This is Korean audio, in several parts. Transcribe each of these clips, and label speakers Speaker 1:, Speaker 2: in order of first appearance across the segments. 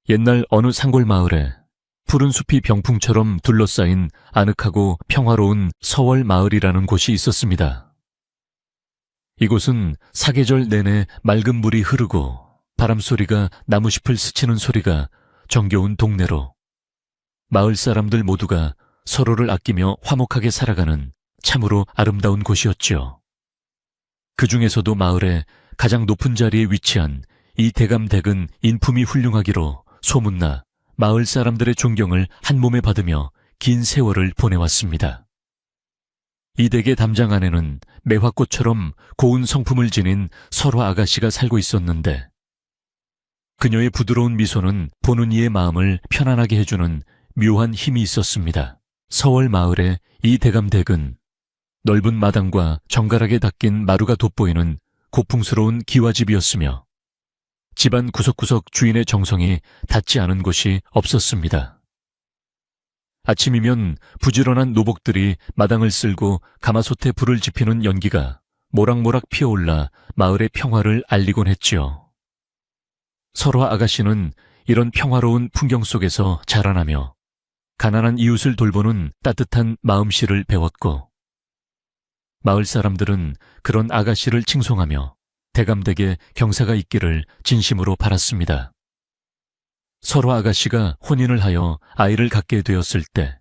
Speaker 1: 옛날 어느 산골 마을에 푸른 숲이 병풍처럼 둘러싸인 아늑하고 평화로운 서월 마을이라는 곳이 있었습니다. 이곳은 사계절 내내 맑은 물이 흐르고 바람소리가 나무잎을 스치는 소리가 정겨운 동네로 마을 사람들 모두가 서로를 아끼며 화목하게 살아가는 참으로 아름다운 곳이었지요. 그 중에서도 마을의 가장 높은 자리에 위치한 이 대감댁은 인품이 훌륭하기로 소문나 마을 사람들의 존경을 한 몸에 받으며 긴 세월을 보내왔습니다. 이 댁의 담장 안에는 매화꽃처럼 고운 성품을 지닌 설화 아가씨가 살고 있었는데 그녀의 부드러운 미소는 보는 이의 마음을 편안하게 해주는 묘한 힘이 있었습니다. 서월 마을의 이 대감댁은 넓은 마당과 정갈하게 닦인 마루가 돋보이는 고풍스러운 기와집이었으며 집안 구석구석 주인의 정성이 닿지 않은 곳이 없었습니다. 아침이면 부지런한 노복들이 마당을 쓸고 가마솥에 불을 지피는 연기가 모락모락 피어올라 마을의 평화를 알리곤 했지요. 설화 아가씨는 이런 평화로운 풍경 속에서 자라나며 가난한 이웃을 돌보는 따뜻한 마음씨를 배웠고 마을 사람들은 그런 아가씨를 칭송하며 대감댁에 경사가 있기를 진심으로 바랐습니다. 설화 아가씨가 혼인을 하여 아이를 갖게 되었을 때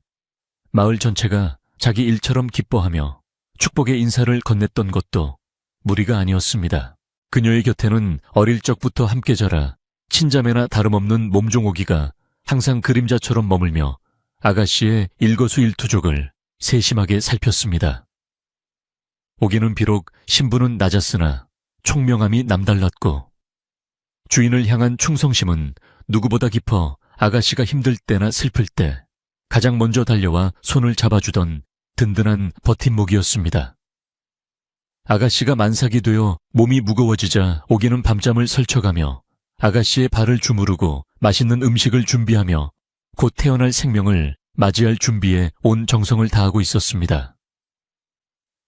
Speaker 1: 마을 전체가 자기 일처럼 기뻐하며 축복의 인사를 건넸던 것도 무리가 아니었습니다. 그녀의 곁에는 어릴 적부터 함께 자라 친자매나 다름없는 몸종오기가 항상 그림자처럼 머물며 아가씨의 일거수일투족을 세심하게 살폈습니다. 오기는 비록 신분은 낮았으나 총명함이 남달랐고 주인을 향한 충성심은 누구보다 깊어 아가씨가 힘들 때나 슬플 때 가장 먼저 달려와 손을 잡아주던 든든한 버팀목이었습니다. 아가씨가 만삭이 되어 몸이 무거워지자 오기는 밤잠을 설쳐가며 아가씨의 발을 주무르고 맛있는 음식을 준비하며 곧 태어날 생명을 맞이할 준비에 온 정성을 다하고 있었습니다.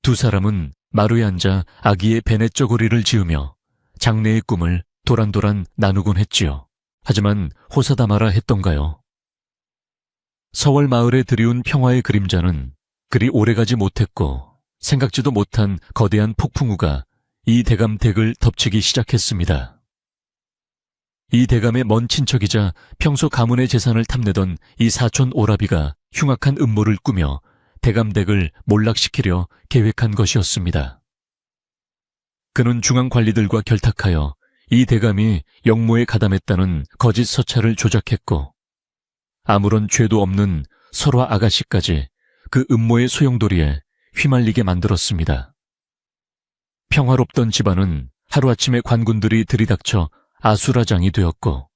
Speaker 1: 두 사람은 마루에 앉아 아기의 베넷저고리를 지으며 장래의 꿈을 도란도란 나누곤 했지요. 하지만 호사다마라 했던가요? 서월 마을에 들이운 평화의 그림자는 그리 오래가지 못했고 생각지도 못한 거대한 폭풍우가 이 대감댁을 덮치기 시작했습니다. 이 대감의 먼 친척이자 평소 가문의 재산을 탐내던 이 사촌 오라비가 흉악한 음모를 꾸며 대감댁을 몰락시키려 계획한 것이었습니다. 그는 중앙 관리들과 결탁하여 이 대감이 영모에 가담했다는 거짓 서찰을 조작했고 아무런 죄도 없는 설화 아가씨까지 그 음모의 소용돌이에 휘말리게 만들었습니다. 평화롭던 집안은 하루아침에 관군들이 들이닥쳐 아수라장이 되었고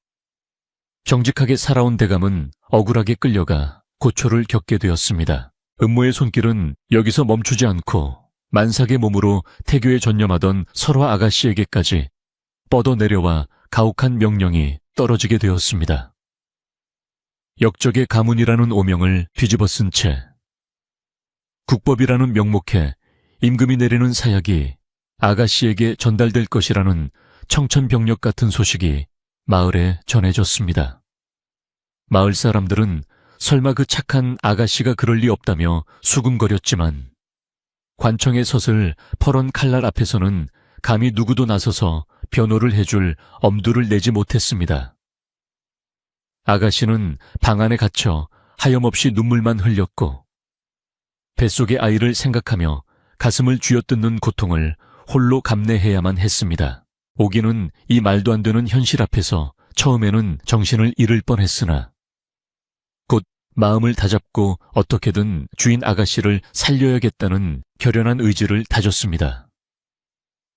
Speaker 1: 정직하게 살아온 대감은 억울하게 끌려가 고초를 겪게 되었습니다. 음모의 손길은 여기서 멈추지 않고 만삭의 몸으로 태교에 전념하던 설화 아가씨에게까지 뻗어내려와 가혹한 명령이 떨어지게 되었습니다. 역적의 가문이라는 오명을 뒤집어 쓴 채 국법이라는 명목에 임금이 내리는 사약이 아가씨에게 전달될 것이라는 청천벽력 같은 소식이 마을에 전해졌습니다. 마을 사람들은 설마 그 착한 아가씨가 그럴 리 없다며 수군거렸지만 관청의 섰을 퍼런 칼날 앞에서는 감히 누구도 나서서 변호를 해줄 엄두를 내지 못했습니다. 아가씨는 방 안에 갇혀 하염없이 눈물만 흘렸고 뱃속의 아이를 생각하며 가슴을 쥐어뜯는 고통을 홀로 감내해야만 했습니다. 오기는 이 말도 안 되는 현실 앞에서 처음에는 정신을 잃을 뻔했으나 곧 마음을 다잡고 어떻게든 주인 아가씨를 살려야겠다는 결연한 의지를 다졌습니다.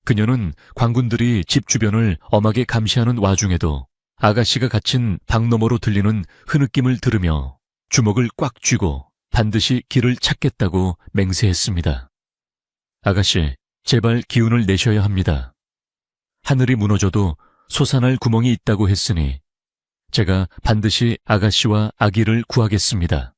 Speaker 1: 그녀는 관군들이 집 주변을 엄하게 감시하는 와중에도 아가씨가 갇힌 방 너머로 들리는 흐느낌을 들으며 주먹을 꽉 쥐고 반드시 길을 찾겠다고 맹세했습니다. 아가씨, 제발 기운을 내셔야 합니다. 하늘이 무너져도 솟아날 구멍이 있다고 했으니 제가 반드시 아가씨와 아기를 구하겠습니다.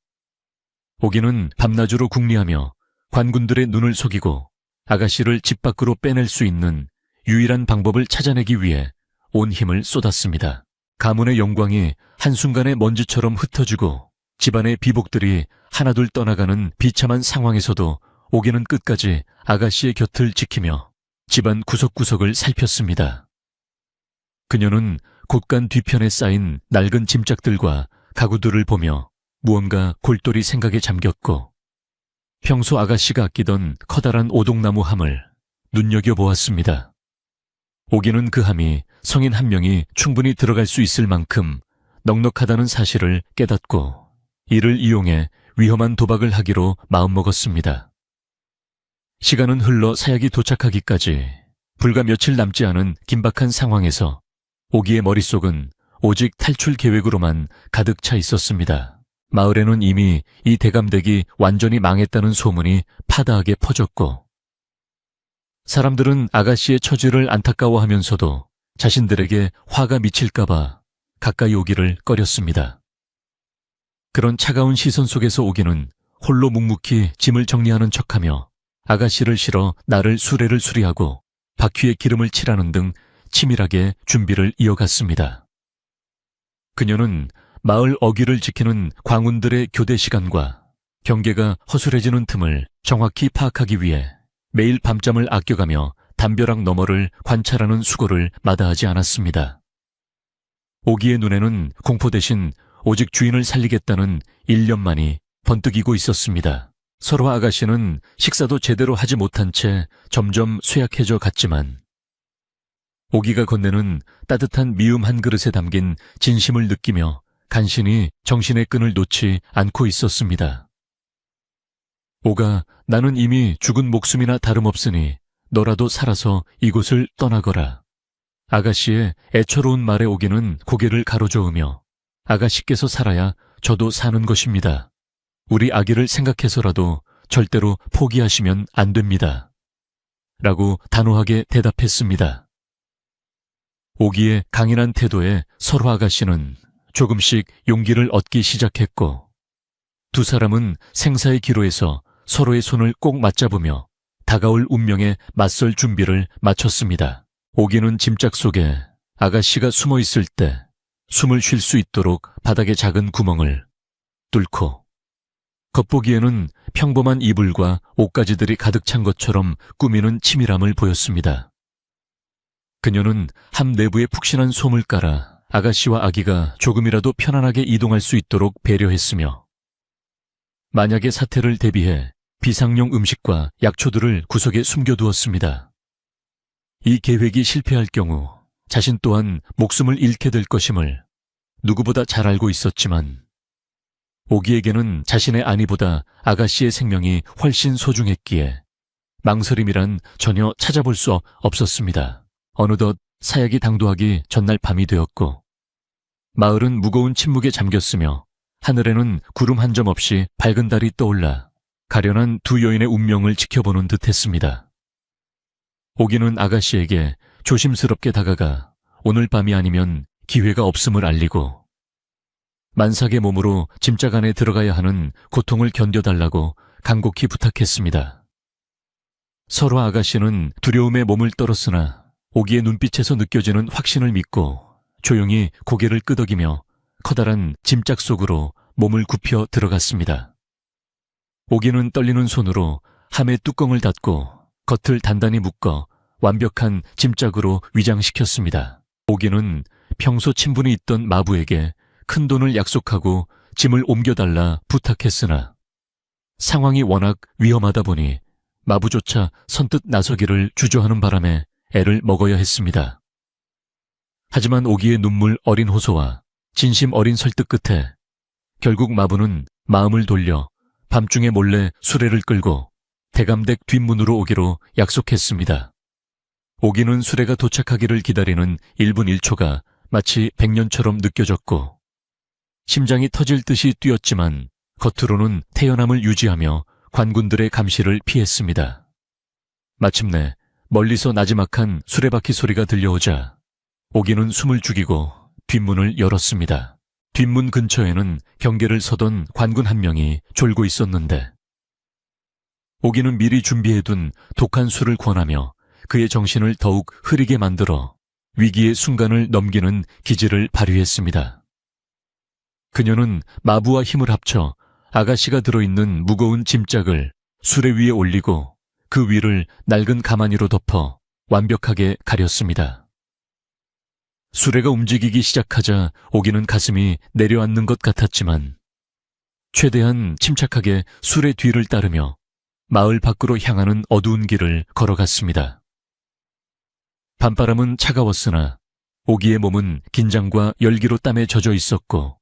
Speaker 1: 오기는 밤낮으로 궁리하며 관군들의 눈을 속이고 아가씨를 집 밖으로 빼낼 수 있는 유일한 방법을 찾아내기 위해 온 힘을 쏟았습니다. 가문의 영광이 한순간에 먼지처럼 흩어지고 집안의 비복들이 하나둘 떠나가는 비참한 상황에서도 오기는 끝까지 아가씨의 곁을 지키며 집안 구석구석을 살폈습니다. 그녀는 곳간 뒤편에 쌓인 낡은 짐짝들과 가구들을 보며 무언가 골똘히 생각에 잠겼고 평소 아가씨가 아끼던 커다란 오동나무 함을 눈여겨보았습니다. 오기는 그 함이 성인 한 명이 충분히 들어갈 수 있을 만큼 넉넉하다는 사실을 깨닫고 이를 이용해 위험한 도박을 하기로 마음먹었습니다. 시간은 흘러 사약이 도착하기까지 불과 며칠 남지 않은 긴박한 상황에서 오기의 머릿속은 오직 탈출 계획으로만 가득 차 있었습니다. 마을에는 이미 이 대감댁이 완전히 망했다는 소문이 파다하게 퍼졌고 사람들은 아가씨의 처지를 안타까워하면서도 자신들에게 화가 미칠까봐 가까이 오기를 꺼렸습니다. 그런 차가운 시선 속에서 오기는 홀로 묵묵히 짐을 정리하는 척하며 아가씨를 실어 나를 수레를 수리하고 바퀴에 기름을 칠하는 등 치밀하게 준비를 이어갔습니다. 그녀는 마을 어귀를 지키는 광운들의 교대 시간과 경계가 허술해지는 틈을 정확히 파악하기 위해 매일 밤잠을 아껴가며 담벼락 너머를 관찰하는 수고를 마다하지 않았습니다. 오기의 눈에는 공포 대신 오직 주인을 살리겠다는 일념만이 번뜩이고 있었습니다. 설화 아가씨는 식사도 제대로 하지 못한 채 점점 쇠약해져 갔지만 오기가 건네는 따뜻한 미음 한 그릇에 담긴 진심을 느끼며 간신히 정신의 끈을 놓지 않고 있었습니다. 오가, 나는 이미 죽은 목숨이나 다름없으니 너라도 살아서 이곳을 떠나거라. 아가씨의 애처로운 말에 오기는 고개를 가로저으며 아가씨께서 살아야 저도 사는 것입니다. 우리 아기를 생각해서라도 절대로 포기하시면 안 됩니다. 라고 단호하게 대답했습니다. 오기의 강인한 태도에 설화 아가씨는 조금씩 용기를 얻기 시작했고 두 사람은 생사의 기로에서 서로의 손을 꼭 맞잡으며 다가올 운명에 맞설 준비를 마쳤습니다. 오기는 짐짝 속에 아가씨가 숨어 있을 때 숨을 쉴 수 있도록 바닥에 작은 구멍을 뚫고 겉보기에는 평범한 이불과 옷가지들이 가득 찬 것처럼 꾸미는 치밀함을 보였습니다. 그녀는 함 내부에 푹신한 솜을 깔아 아가씨와 아기가 조금이라도 편안하게 이동할 수 있도록 배려했으며 만약의 사태를 대비해 비상용 음식과 약초들을 구석에 숨겨두었습니다. 이 계획이 실패할 경우 자신 또한 목숨을 잃게 될 것임을 누구보다 잘 알고 있었지만 오기에게는 자신의 아내보다 아가씨의 생명이 훨씬 소중했기에 망설임이란 전혀 찾아볼 수 없었습니다. 어느덧 사약이 당도하기 전날 밤이 되었고 마을은 무거운 침묵에 잠겼으며 하늘에는 구름 한 점 없이 밝은 달이 떠올라 가련한 두 여인의 운명을 지켜보는 듯했습니다. 오기는 아가씨에게 조심스럽게 다가가 오늘 밤이 아니면 기회가 없음을 알리고 만삭의 몸으로 짐짝 안에 들어가야 하는 고통을 견뎌달라고 간곡히 부탁했습니다. 설화 아가씨는 두려움에 몸을 떨었으나 오기의 눈빛에서 느껴지는 확신을 믿고 조용히 고개를 끄덕이며 커다란 짐짝 속으로 몸을 굽혀 들어갔습니다. 오기는 떨리는 손으로 함의 뚜껑을 닫고 겉을 단단히 묶어 완벽한 짐짝으로 위장시켰습니다. 오기는 평소 친분이 있던 마부에게 큰 돈을 약속하고 짐을 옮겨달라 부탁했으나 상황이 워낙 위험하다 보니 마부조차 선뜻 나서기를 주저하는 바람에 애를 먹어야 했습니다. 하지만 오기의 눈물 어린 호소와 진심 어린 설득 끝에 결국 마부는 마음을 돌려 밤중에 몰래 수레를 끌고 대감댁 뒷문으로 오기로 약속했습니다. 오기는 수레가 도착하기를 기다리는 1분 1초가 마치 100년처럼 느껴졌고 심장이 터질 듯이 뛰었지만 겉으로는 태연함을 유지하며 관군들의 감시를 피했습니다. 마침내 멀리서 나지막한 수레바퀴 소리가 들려오자 오기는 숨을 죽이고 뒷문을 열었습니다. 뒷문 근처에는 경계를 서던 관군 한 명이 졸고 있었는데 오기는 미리 준비해둔 독한 술을 권하며 그의 정신을 더욱 흐리게 만들어 위기의 순간을 넘기는 기질을 발휘했습니다. 그녀는 마부와 힘을 합쳐 아가씨가 들어있는 무거운 짐짝을 수레 위에 올리고 그 위를 낡은 가마니로 덮어 완벽하게 가렸습니다. 수레가 움직이기 시작하자 오기는 가슴이 내려앉는 것 같았지만 최대한 침착하게 수레 뒤를 따르며 마을 밖으로 향하는 어두운 길을 걸어갔습니다. 밤바람은 차가웠으나 오기의 몸은 긴장과 열기로 땀에 젖어 있었고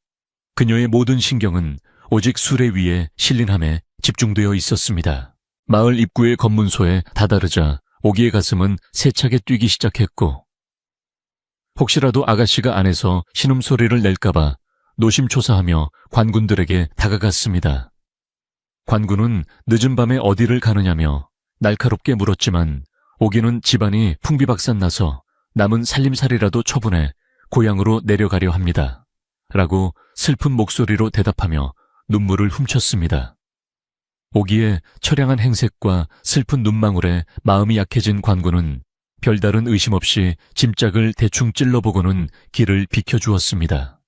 Speaker 1: 그녀의 모든 신경은 오직 수레 위에 신린함에 집중되어 있었습니다. 마을 입구의 검문소에 다다르자 오기의 가슴은 세차게 뛰기 시작했고 혹시라도 아가씨가 안에서 신음소리를 낼까봐 노심초사하며 관군들에게 다가갔습니다. 관군은 늦은 밤에 어디를 가느냐며 날카롭게 물었지만 오기는 집안이 풍비박산나서 남은 살림살이라도 처분해 고향으로 내려가려 합니다. 라고 슬픈 목소리로 대답하며 눈물을 훔쳤습니다. 오기의 처량한 행색과 슬픈 눈망울에 마음이 약해진 관군은 별다른 의심 없이 짐짝을 대충 찔러보고는 길을 비켜주었습니다.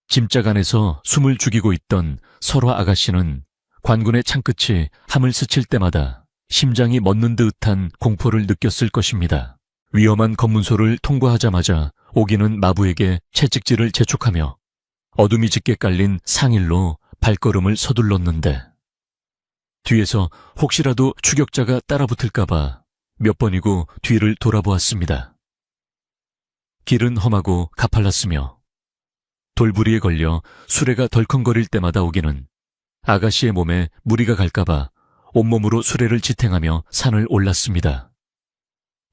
Speaker 1: 짐짝 안에서 숨을 죽이고 있던 설화 아가씨는 관군의 창끝이 함을 스칠 때마다 심장이 멎는 듯한 공포를 느꼈을 것입니다. 위험한 검문소를 통과하자마자 오기는 마부에게 채찍질을 재촉하며 어둠이 짙게 깔린 상일로 발걸음을 서둘렀는데 뒤에서 혹시라도 추격자가 따라붙을까봐 몇 번이고 뒤를 돌아보았습니다. 길은 험하고 가팔랐으며 돌부리에 걸려 수레가 덜컹거릴 때마다 오기는 아가씨의 몸에 무리가 갈까봐 온몸으로 수레를 지탱하며 산을 올랐습니다.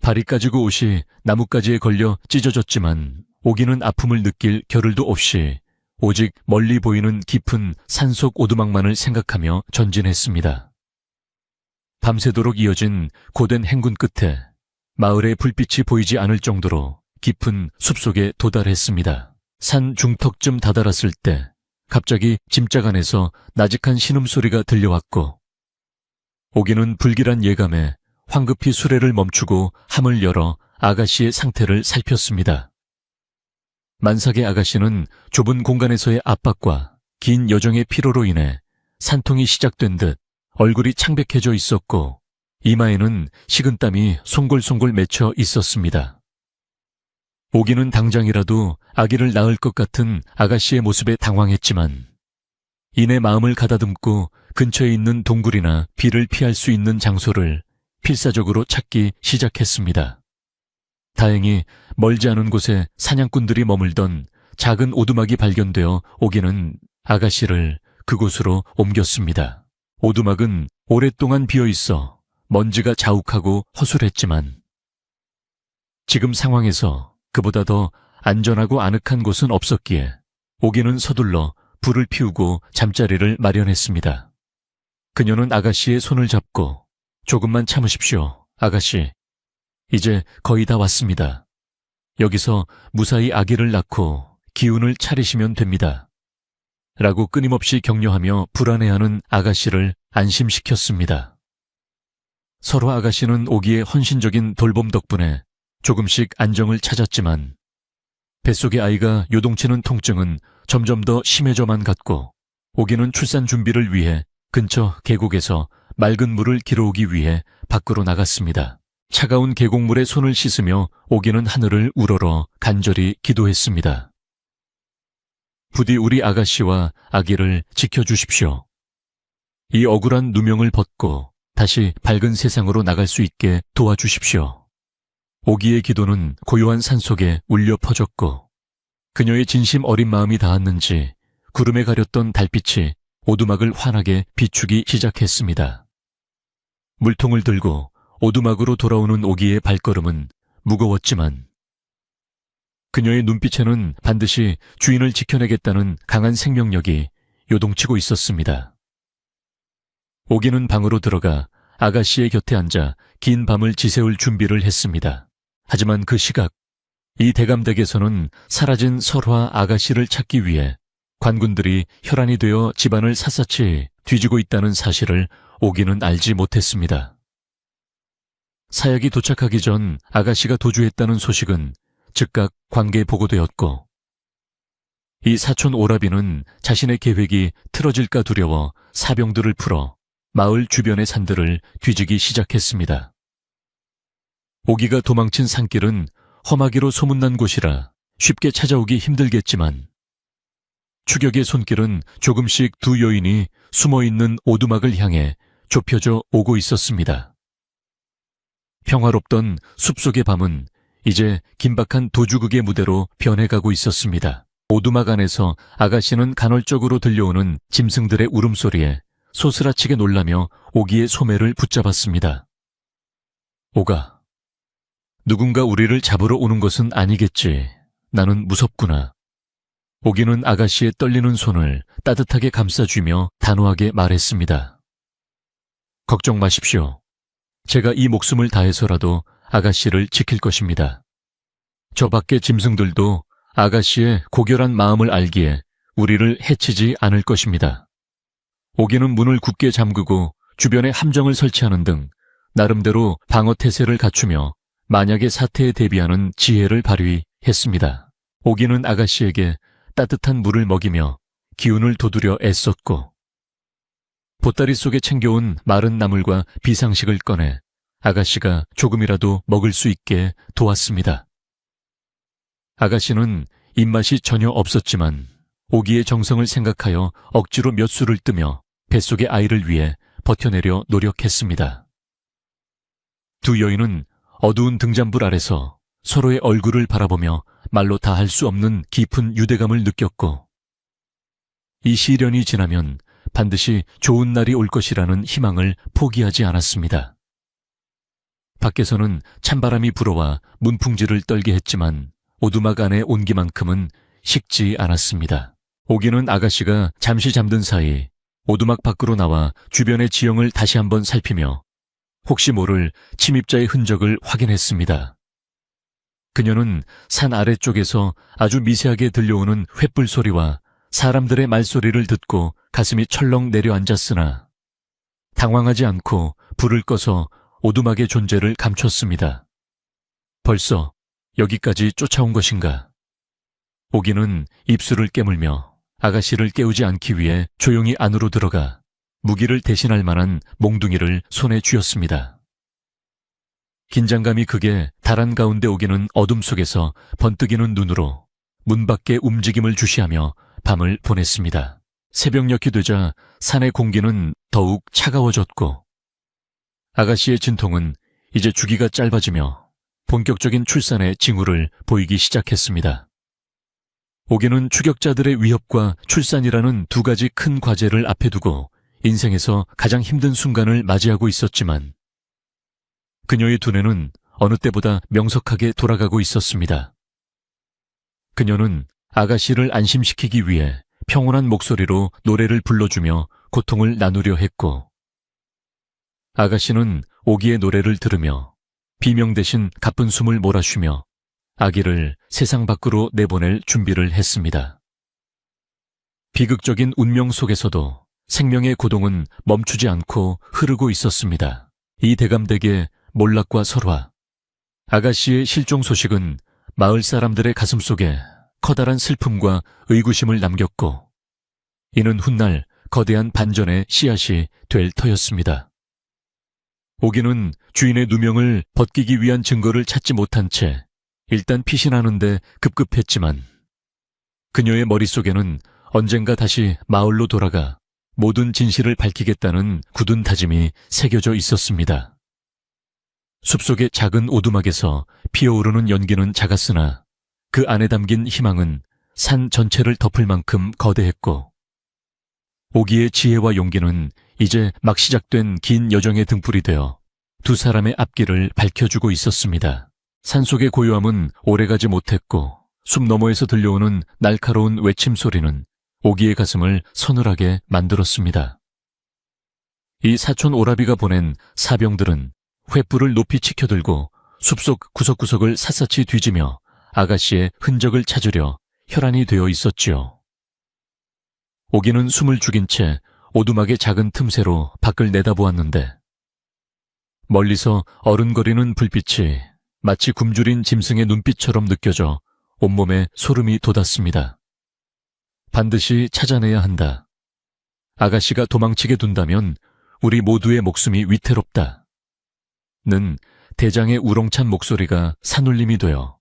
Speaker 1: 발이 까지고 옷이 나뭇가지에 걸려 찢어졌지만 오기는 아픔을 느낄 겨를도 없이 오직 멀리 보이는 깊은 산속 오두막만을 생각하며 전진했습니다. 밤새도록 이어진 고된 행군 끝에 마을의 불빛이 보이지 않을 정도로 깊은 숲속에 도달했습니다. 산 중턱쯤 다다랐을 때 갑자기 짐짝 안에서 나직한 신음소리가 들려왔고 오기는 불길한 예감에 황급히 수레를 멈추고 함을 열어 아가씨의 상태를 살폈습니다. 만삭의 아가씨는 좁은 공간에서의 압박과 긴 여정의 피로로 인해 산통이 시작된 듯 얼굴이 창백해져 있었고 이마에는 식은땀이 송골송골 맺혀 있었습니다. 오기는 당장이라도 아기를 낳을 것 같은 아가씨의 모습에 당황했지만 이내 마음을 가다듬고 근처에 있는 동굴이나 비를 피할 수 있는 장소를 필사적으로 찾기 시작했습니다. 다행히 멀지 않은 곳에 사냥꾼들이 머물던 작은 오두막이 발견되어 오기는 아가씨를 그곳으로 옮겼습니다. 오두막은 오랫동안 비어있어 먼지가 자욱하고 허술했지만 지금 상황에서 그보다 더 안전하고 아늑한 곳은 없었기에 오기는 서둘러 불을 피우고 잠자리를 마련했습니다. 그녀는 아가씨의 손을 잡고 조금만 참으십시오, 아가씨. 이제 거의 다 왔습니다. 여기서 무사히 아기를 낳고 기운을 차리시면 됩니다. 라고 끊임없이 격려하며 불안해하는 아가씨를 안심시켰습니다. 서로 아가씨는 오기의 헌신적인 돌봄 덕분에 조금씩 안정을 찾았지만 뱃속의 아이가 요동치는 통증은 점점 더 심해져만 갔고 오기는 출산 준비를 위해 근처 계곡에서 맑은 물을 길어오기 위해 밖으로 나갔습니다. 차가운 계곡물에 손을 씻으며 오기는 하늘을 우러러 간절히 기도했습니다. 부디 우리 아가씨와 아기를 지켜주십시오. 이 억울한 누명을 벗고 다시 밝은 세상으로 나갈 수 있게 도와주십시오. 오기의 기도는 고요한 산속에 울려 퍼졌고 그녀의 진심 어린 마음이 닿았는지 구름에 가렸던 달빛이 오두막을 환하게 비추기 시작했습니다. 물통을 들고 오두막으로 돌아오는 오기의 발걸음은 무거웠지만 그녀의 눈빛에는 반드시 주인을 지켜내겠다는 강한 생명력이 요동치고 있었습니다. 오기는 방으로 들어가 아가씨의 곁에 앉아 긴 밤을 지새울 준비를 했습니다. 하지만 그 시각, 이 대감댁에서는 사라진 설화 아가씨를 찾기 위해 관군들이 혈안이 되어 집안을 샅샅이 뒤지고 있다는 사실을 오기는 알지 못했습니다. 사약이 도착하기 전 아가씨가 도주했다는 소식은 즉각 관계에 보고되었고, 이 사촌 오라비는 자신의 계획이 틀어질까 두려워 사병들을 풀어 마을 주변의 산들을 뒤지기 시작했습니다. 오기가 도망친 산길은 험하기로 소문난 곳이라 쉽게 찾아오기 힘들겠지만, 추격의 손길은 조금씩 두 여인이 숨어있는 오두막을 향해 좁혀져 오고 있었습니다. 평화롭던 숲속의 밤은 이제 긴박한 도주극의 무대로 변해가고 있었습니다. 오두막 안에서 아가씨는 간헐적으로 들려오는 짐승들의 울음소리에 소스라치게 놀라며 오기의 소매를 붙잡았습니다. 오가, 누군가 우리를 잡으러 오는 것은 아니겠지. 나는 무섭구나. 오기는 아가씨의 떨리는 손을 따뜻하게 감싸주며 단호하게 말했습니다. 걱정 마십시오. 제가 이 목숨을 다해서라도 아가씨를 지킬 것입니다. 저 밖의 짐승들도 아가씨의 고결한 마음을 알기에 우리를 해치지 않을 것입니다. 오기는 문을 굳게 잠그고 주변에 함정을 설치하는 등 나름대로 방어 태세를 갖추며 만약의 사태에 대비하는 지혜를 발휘했습니다. 오기는 아가씨에게 따뜻한 물을 먹이며 기운을 돋우려 애썼고, 보따리 속에 챙겨온 마른 나물과 비상식을 꺼내 아가씨가 조금이라도 먹을 수 있게 도왔습니다. 아가씨는 입맛이 전혀 없었지만 오기의 정성을 생각하여 억지로 몇 술을 뜨며 뱃속의 아이를 위해 버텨내려 노력했습니다. 두 여인은 어두운 등잔불 아래서 서로의 얼굴을 바라보며 말로 다 할 수 없는 깊은 유대감을 느꼈고, 이 시련이 지나면 반드시 좋은 날이 올 것이라는 희망을 포기하지 않았습니다. 밖에서는 찬바람이 불어와 문풍지를 떨게 했지만 오두막 안의 온기만큼은 식지 않았습니다. 오기는 아가씨가 잠시 잠든 사이 오두막 밖으로 나와 주변의 지형을 다시 한번 살피며 혹시 모를 침입자의 흔적을 확인했습니다. 그녀는 산 아래쪽에서 아주 미세하게 들려오는 횃불 소리와 사람들의 말소리를 듣고 가슴이 철렁 내려앉았으나 당황하지 않고 불을 꺼서 오두막의 존재를 감췄습니다. 벌써 여기까지 쫓아온 것인가? 오기는 입술을 깨물며 아가씨를 깨우지 않기 위해 조용히 안으로 들어가 무기를 대신할 만한 몽둥이를 손에 쥐었습니다. 긴장감이 극에 달한 가운데 오기는 어둠 속에서 번뜩이는 눈으로 문 밖의 움직임을 주시하며 밤을 보냈습니다. 새벽녘이 되자 산의 공기는 더욱 차가워졌고, 아가씨의 진통은 이제 주기가 짧아지며 본격적인 출산의 징후를 보이기 시작했습니다. 오기는 추격자들의 위협과 출산이라는 두 가지 큰 과제를 앞에 두고 인생에서 가장 힘든 순간을 맞이하고 있었지만, 그녀의 두뇌는 어느 때보다 명석하게 돌아가고 있었습니다. 그녀는 아가씨를 안심시키기 위해 평온한 목소리로 노래를 불러주며 고통을 나누려 했고, 아가씨는 오기의 노래를 들으며 비명 대신 가쁜 숨을 몰아쉬며 아기를 세상 밖으로 내보낼 준비를 했습니다. 비극적인 운명 속에서도 생명의 고동은 멈추지 않고 흐르고 있었습니다. 이 대감되게 몰락과 설화, 아가씨의 실종 소식은 마을 사람들의 가슴속에 커다란 슬픔과 의구심을 남겼고, 이는 훗날 거대한 반전의 씨앗이 될 터였습니다. 오기는 주인의 누명을 벗기기 위한 증거를 찾지 못한 채 일단 피신하는데 급급했지만, 그녀의 머릿속에는 언젠가 다시 마을로 돌아가 모든 진실을 밝히겠다는 굳은 다짐이 새겨져 있었습니다. 숲속의 작은 오두막에서 피어오르는 연기는 작았으나 그 안에 담긴 희망은 산 전체를 덮을 만큼 거대했고, 오기의 지혜와 용기는 이제 막 시작된 긴 여정의 등불이 되어 두 사람의 앞길을 밝혀주고 있었습니다. 산속의 고요함은 오래가지 못했고, 숲 너머에서 들려오는 날카로운 외침 소리는 오기의 가슴을 서늘하게 만들었습니다. 이 사촌 오라비가 보낸 사병들은 횃불을 높이 치켜들고 숲속 구석구석을 샅샅이 뒤지며 아가씨의 흔적을 찾으려 혈안이 되어 있었지요. 오기는 숨을 죽인 채 오두막의 작은 틈새로 밖을 내다보았는데, 멀리서 어른거리는 불빛이 마치 굶주린 짐승의 눈빛처럼 느껴져 온몸에 소름이 돋았습니다. 반드시 찾아내야 한다. 아가씨가 도망치게 둔다면 우리 모두의 목숨이 위태롭다. 는 대장의 우렁찬 목소리가 산울림이 되어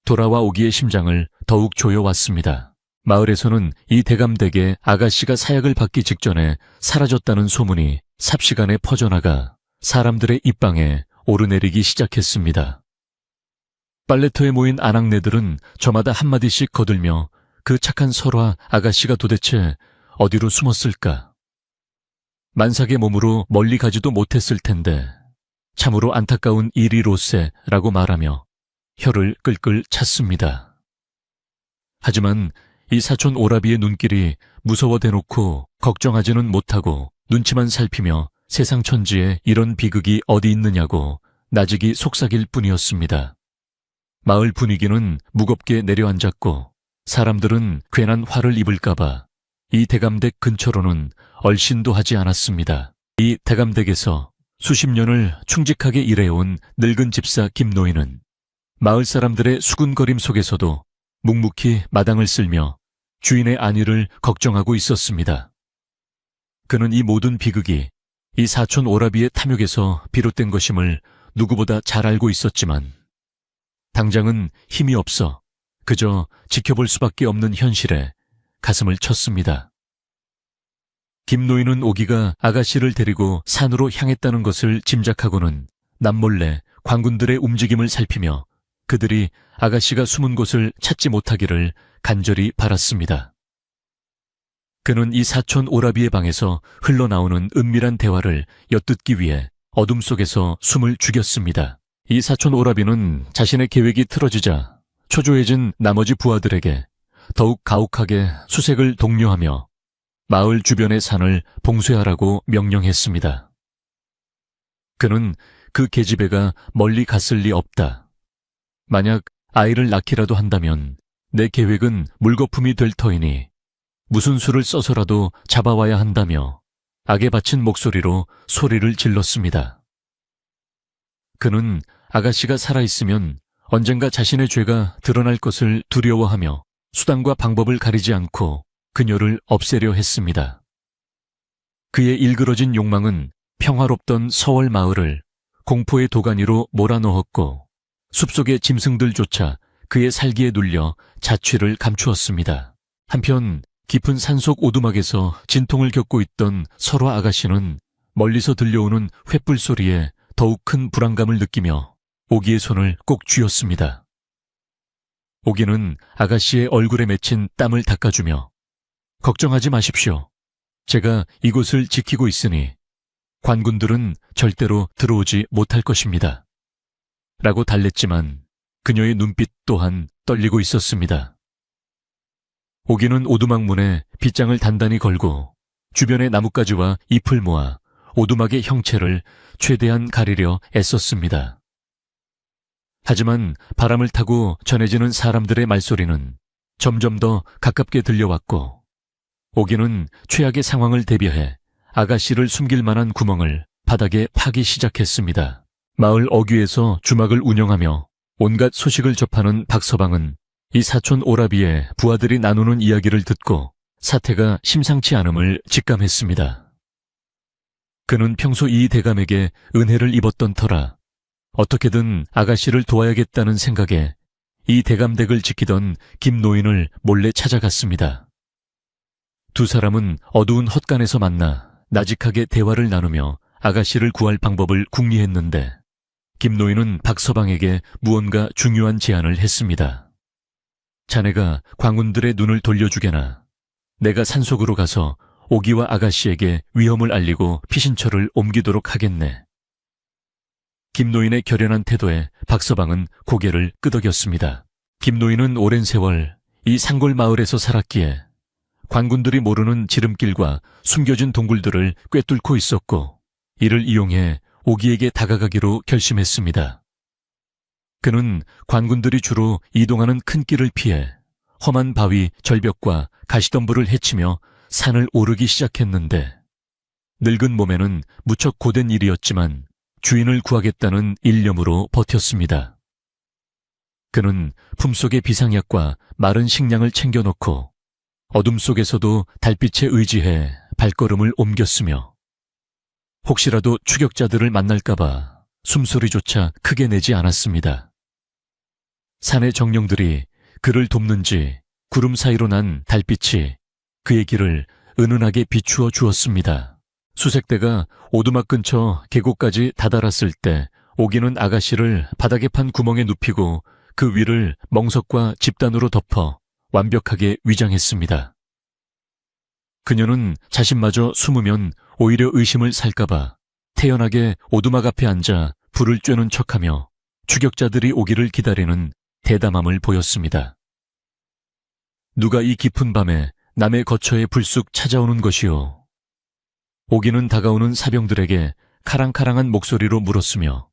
Speaker 1: 돌아와 오기의 심장을 더욱 조여왔습니다. 마을에서는 이 대감댁에 아가씨가 사약을 받기 직전에 사라졌다는 소문이 삽시간에 퍼져나가 사람들의 입방에 오르내리기 시작했습니다. 빨래터에 모인 아낙네들은 저마다 한마디씩 거들며 그 착한 설화 아가씨가 도대체 어디로 숨었을까? 만삭의 몸으로 멀리 가지도 못했을 텐데 참으로 안타까운 일이로세라고 말하며 혀를 끌끌 찼습니다. 하지만 이 사촌 오라비의 눈길이 무서워 대놓고 걱정하지는 못하고 눈치만 살피며 세상 천지에 이런 비극이 어디 있느냐고 나직이 속삭일 뿐이었습니다. 마을 분위기는 무겁게 내려앉았고 사람들은 괜한 화를 입을까봐 이 대감댁 근처로는 얼씬도 하지 않았습니다. 이 대감댁에서 수십 년을 충직하게 일해온 늙은 집사 김노인은 마을 사람들의 수군거림 속에서도 묵묵히 마당을 쓸며 주인의 안위를 걱정하고 있었습니다. 그는 이 모든 비극이 이 사촌 오라비의 탐욕에서 비롯된 것임을 누구보다 잘 알고 있었지만 당장은 힘이 없어 그저 지켜볼 수밖에 없는 현실에 가슴을 쳤습니다. 김노인은 오기가 아가씨를 데리고 산으로 향했다는 것을 짐작하고는 남몰래 관군들의 움직임을 살피며 그들이 아가씨가 숨은 곳을 찾지 못하기를 간절히 바랐습니다. 그는 이 사촌 오라비의 방에서 흘러나오는 은밀한 대화를 엿듣기 위해 어둠 속에서 숨을 죽였습니다. 이 사촌 오라비는 자신의 계획이 틀어지자 초조해진 나머지 부하들에게 더욱 가혹하게 수색을 독려하며 마을 주변의 산을 봉쇄하라고 명령했습니다. 그는 그 계집애가 멀리 갔을 리 없다. 만약 아이를 낳기라도 한다면 내 계획은 물거품이 될 터이니 무슨 수를 써서라도 잡아와야 한다며 악에 바친 목소리로 소리를 질렀습니다. 그는 아가씨가 살아있으면 언젠가 자신의 죄가 드러날 것을 두려워하며 수단과 방법을 가리지 않고 그녀를 없애려 했습니다. 그의 일그러진 욕망은 평화롭던 서월 마을을 공포의 도가니로 몰아넣었고 숲속의 짐승들조차 그의 살기에 눌려 자취를 감추었습니다. 한편 깊은 산속 오두막에서 진통을 겪고 있던 설화 아가씨는 멀리서 들려오는 횃불 소리에 더욱 큰 불안감을 느끼며 오기의 손을 꼭 쥐었습니다. 오기는 아가씨의 얼굴에 맺힌 땀을 닦아주며 걱정하지 마십시오. 제가 이곳을 지키고 있으니 관군들은 절대로 들어오지 못할 것입니다. 라고 달랬지만 그녀의 눈빛 또한 떨리고 있었습니다. 오기는 오두막 문에 빗장을 단단히 걸고 주변의 나뭇가지와 잎을 모아 오두막의 형체를 최대한 가리려 애썼습니다. 하지만 바람을 타고 전해지는 사람들의 말소리는 점점 더 가깝게 들려왔고 오기는 최악의 상황을 대비해 아가씨를 숨길 만한 구멍을 바닥에 파기 시작했습니다. 마을 어귀에서 주막을 운영하며 온갖 소식을 접하는 박서방은 이 사촌 오라비의 부하들이 나누는 이야기를 듣고 사태가 심상치 않음을 직감했습니다. 그는 평소 이 대감에게 은혜를 입었던 터라 어떻게든 아가씨를 도와야겠다는 생각에 이 대감댁을 지키던 김노인을 몰래 찾아갔습니다. 두 사람은 어두운 헛간에서 만나 나직하게 대화를 나누며 아가씨를 구할 방법을 궁리했는데 김노인은 박서방에게 무언가 중요한 제안을 했습니다. 자네가 광운들의 눈을 돌려주게나 내가 산속으로 가서 오기와 아가씨에게 위험을 알리고 피신처를 옮기도록 하겠네. 김노인의 결연한 태도에 박서방은 고개를 끄덕였습니다. 김노인은 오랜 세월 이 산골 마을에서 살았기에 관군들이 모르는 지름길과 숨겨진 동굴들을 꿰뚫고 있었고 이를 이용해 오기에게 다가가기로 결심했습니다. 그는 관군들이 주로 이동하는 큰 길을 피해 험한 바위, 절벽과 가시덤불을 헤치며 산을 오르기 시작했는데 늙은 몸에는 무척 고된 일이었지만 주인을 구하겠다는 일념으로 버텼습니다. 그는 품속의 비상약과 마른 식량을 챙겨놓고 어둠 속에서도 달빛에 의지해 발걸음을 옮겼으며 혹시라도 추격자들을 만날까봐 숨소리조차 크게 내지 않았습니다. 산의 정령들이 그를 돕는지 구름 사이로 난 달빛이 그의 길을 은은하게 비추어 주었습니다. 수색대가 오두막 근처 계곡까지 다다랐을 때 오기는 아가씨를 바닥에 판 구멍에 눕히고 그 위를 멍석과 집단으로 덮어 완벽하게 위장했습니다. 그녀는 자신마저 숨으면 오히려 의심을 살까봐 태연하게 오두막 앞에 앉아 불을 쬐는 척하며 추격자들이 오기를 기다리는 대담함을 보였습니다. 누가 이 깊은 밤에 남의 거처에 불쑥 찾아오는 것이오? 오기는 다가오는 사병들에게 카랑카랑한 목소리로 물었으며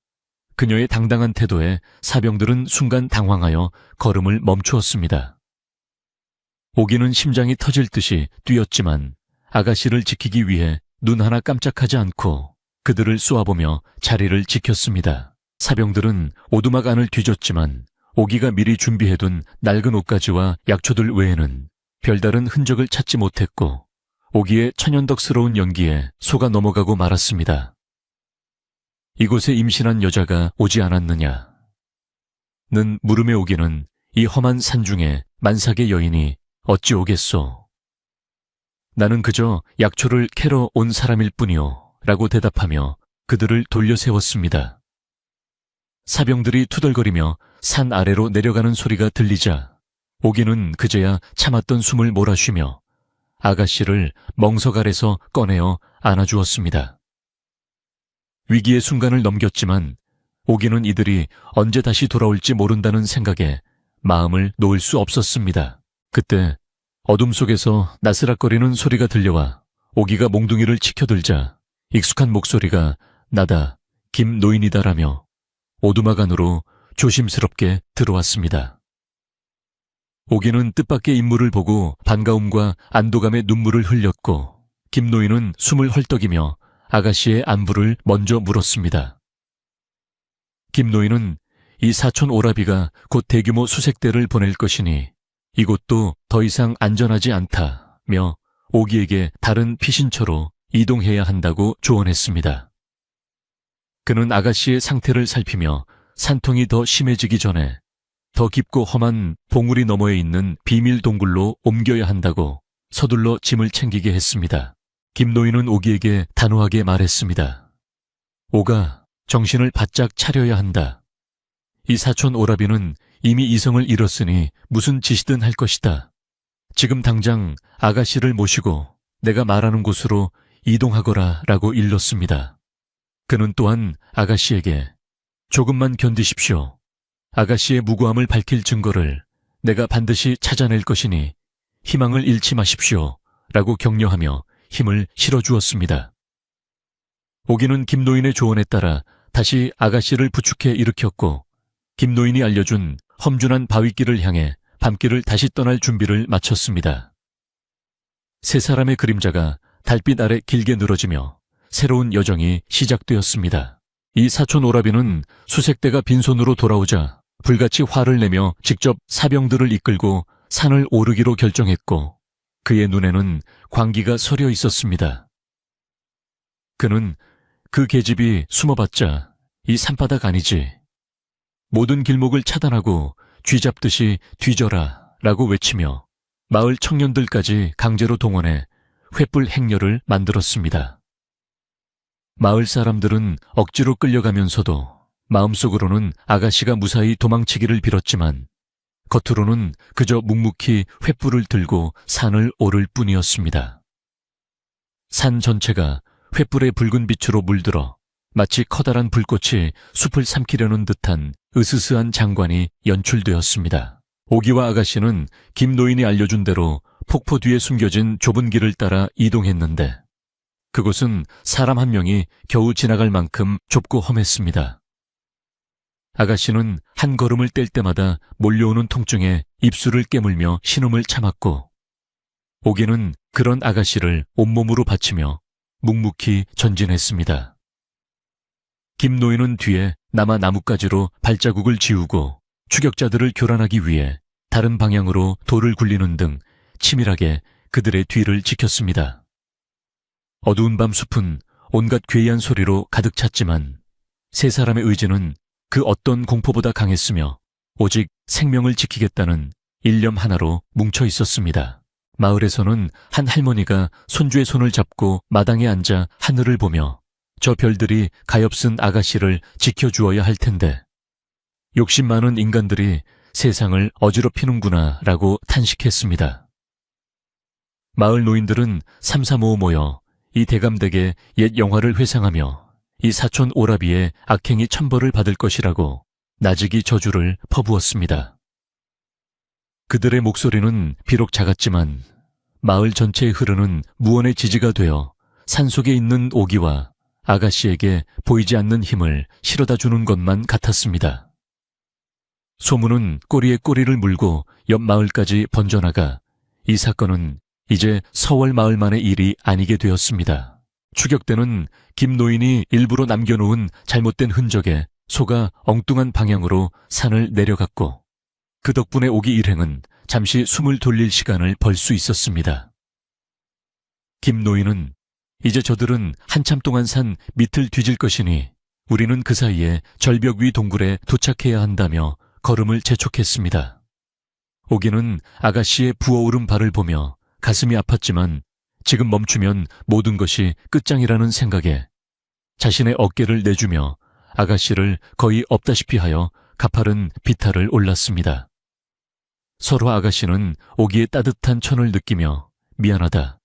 Speaker 1: 그녀의 당당한 태도에 사병들은 순간 당황하여 걸음을 멈추었습니다. 오기는 심장이 터질 듯이 뛰었지만 아가씨를 지키기 위해 눈 하나 깜짝하지 않고 그들을 쏘아보며 자리를 지켰습니다. 사병들은 오두막 안을 뒤졌지만 오기가 미리 준비해둔 낡은 옷가지와 약초들 외에는 별다른 흔적을 찾지 못했고 오기의 천연덕스러운 연기에 속아 넘어가고 말았습니다. 이곳에 임신한 여자가 오지 않았느냐? 는 물음에 오기는 이 험한 산중에 만삭의 여인이 어찌 오겠소? 나는 그저 약초를 캐러 온 사람일 뿐이오 라고 대답하며 그들을 돌려 세웠습니다. 사병들이 투덜거리며 산 아래로 내려가는 소리가 들리자 오기는 그제야 참았던 숨을 몰아쉬며 아가씨를 멍석 아래서 꺼내어 안아주었습니다. 위기의 순간을 넘겼지만 오기는 이들이 언제 다시 돌아올지 모른다는 생각에 마음을 놓을 수 없었습니다. 그때 어둠 속에서 나스락거리는 소리가 들려와 오기가 몽둥이를 치켜들자 익숙한 목소리가 나다 김노인이다라며 오두막 안으로 조심스럽게 들어왔습니다. 오기는 뜻밖의 인물을 보고 반가움과 안도감에 눈물을 흘렸고 김노인은 숨을 헐떡이며 아가씨의 안부를 먼저 물었습니다. 김노인은 이 사촌 오라비가 곧 대규모 수색대를 보낼 것이니 이곳도 더 이상 안전하지 않다며 오기에게 다른 피신처로 이동해야 한다고 조언했습니다. 그는 아가씨의 상태를 살피며 산통이 더 심해지기 전에 더 깊고 험한 봉우리 너머에 있는 비밀 동굴로 옮겨야 한다고 서둘러 짐을 챙기게 했습니다. 김노인은 오기에게 단호하게 말했습니다. 오가, 정신을 바짝 차려야 한다. 이 사촌 오라비는 이미 이성을 잃었으니 무슨 짓이든 할 것이다. 지금 당장 아가씨를 모시고 내가 말하는 곳으로 이동하거라 라고 일렀습니다. 그는 또한 아가씨에게 조금만 견디십시오. 아가씨의 무고함을 밝힐 증거를 내가 반드시 찾아낼 것이니 희망을 잃지 마십시오 라고 격려하며 힘을 실어주었습니다. 오기는 김노인의 조언에 따라 다시 아가씨를 부축해 일으켰고 김노인이 알려준 험준한 바위길을 향해 밤길을 다시 떠날 준비를 마쳤습니다. 세 사람의 그림자가 달빛 아래 길게 늘어지며 새로운 여정이 시작되었습니다. 이 사촌 오라비는 수색대가 빈손으로 돌아오자 불같이 화를 내며 직접 사병들을 이끌고 산을 오르기로 결정했고 그의 눈에는 광기가 서려 있었습니다. 그는 그 계집이 숨어봤자 이 산바닥 아니지. 모든 길목을 차단하고 쥐잡듯이 뒤져라 라고 외치며 마을 청년들까지 강제로 동원해 횃불 행렬을 만들었습니다. 마을 사람들은 억지로 끌려가면서도 마음속으로는 아가씨가 무사히 도망치기를 빌었지만 겉으로는 그저 묵묵히 횃불을 들고 산을 오를 뿐이었습니다. 산 전체가 횃불의 붉은 빛으로 물들어 마치 커다란 불꽃이 숲을 삼키려는 듯한 으스스한 장관이 연출되었습니다. 오기와 아가씨는 김노인이 알려준 대로 폭포 뒤에 숨겨진 좁은 길을 따라 이동했는데 그곳은 사람 한 명이 겨우 지나갈 만큼 좁고 험했습니다. 아가씨는 한 걸음을 뗄 때마다 몰려오는 통증에 입술을 깨물며 신음을 참았고 오기는 그런 아가씨를 온몸으로 바치며 묵묵히 전진했습니다. 김노인은 뒤에 남아 나뭇가지로 발자국을 지우고 추격자들을 교란하기 위해 다른 방향으로 돌을 굴리는 등 치밀하게 그들의 뒤를 지켰습니다. 어두운 밤 숲은 온갖 괴이한 소리로 가득 찼지만 세 사람의 의지는 그 어떤 공포보다 강했으며 오직 생명을 지키겠다는 일념 하나로 뭉쳐 있었습니다. 마을에서는 한 할머니가 손주의 손을 잡고 마당에 앉아 하늘을 보며 저 별들이 가엾은 아가씨를 지켜주어야 할 텐데 욕심 많은 인간들이 세상을 어지럽히는구나 라고 탄식했습니다. 마을 노인들은 삼삼오오 모여 이 대감댁의 옛 영화를 회상하며 이 사촌 오라비의 악행이 천벌을 받을 것이라고 나직이 저주를 퍼부었습니다. 그들의 목소리는 비록 작았지만 마을 전체에 흐르는 무언의 지지가 되어 산속에 있는 오기와 아가씨에게 보이지 않는 힘을 실어다 주는 것만 같았습니다. 소문은 꼬리에 꼬리를 물고 옆 마을까지 번져나가 이 사건은 이제 서월 마을만의 일이 아니게 되었습니다. 추격대는 김노인이 일부러 남겨놓은 잘못된 흔적에 속아 엉뚱한 방향으로 산을 내려갔고 그 덕분에 오기 일행은 잠시 숨을 돌릴 시간을 벌 수 있었습니다. 김노인은 이제 저들은 한참 동안 산 밑을 뒤질 것이니 우리는 그 사이에 절벽 위 동굴에 도착해야 한다며 걸음을 재촉했습니다. 오기는 아가씨의 부어오른 발을 보며 가슴이 아팠지만 지금 멈추면 모든 것이 끝장이라는 생각에 자신의 어깨를 내주며 아가씨를 거의 없다시피 하여 가파른 비탈을 올랐습니다. 서로 아가씨는 오기의 따뜻한 천을 느끼며 미안하다.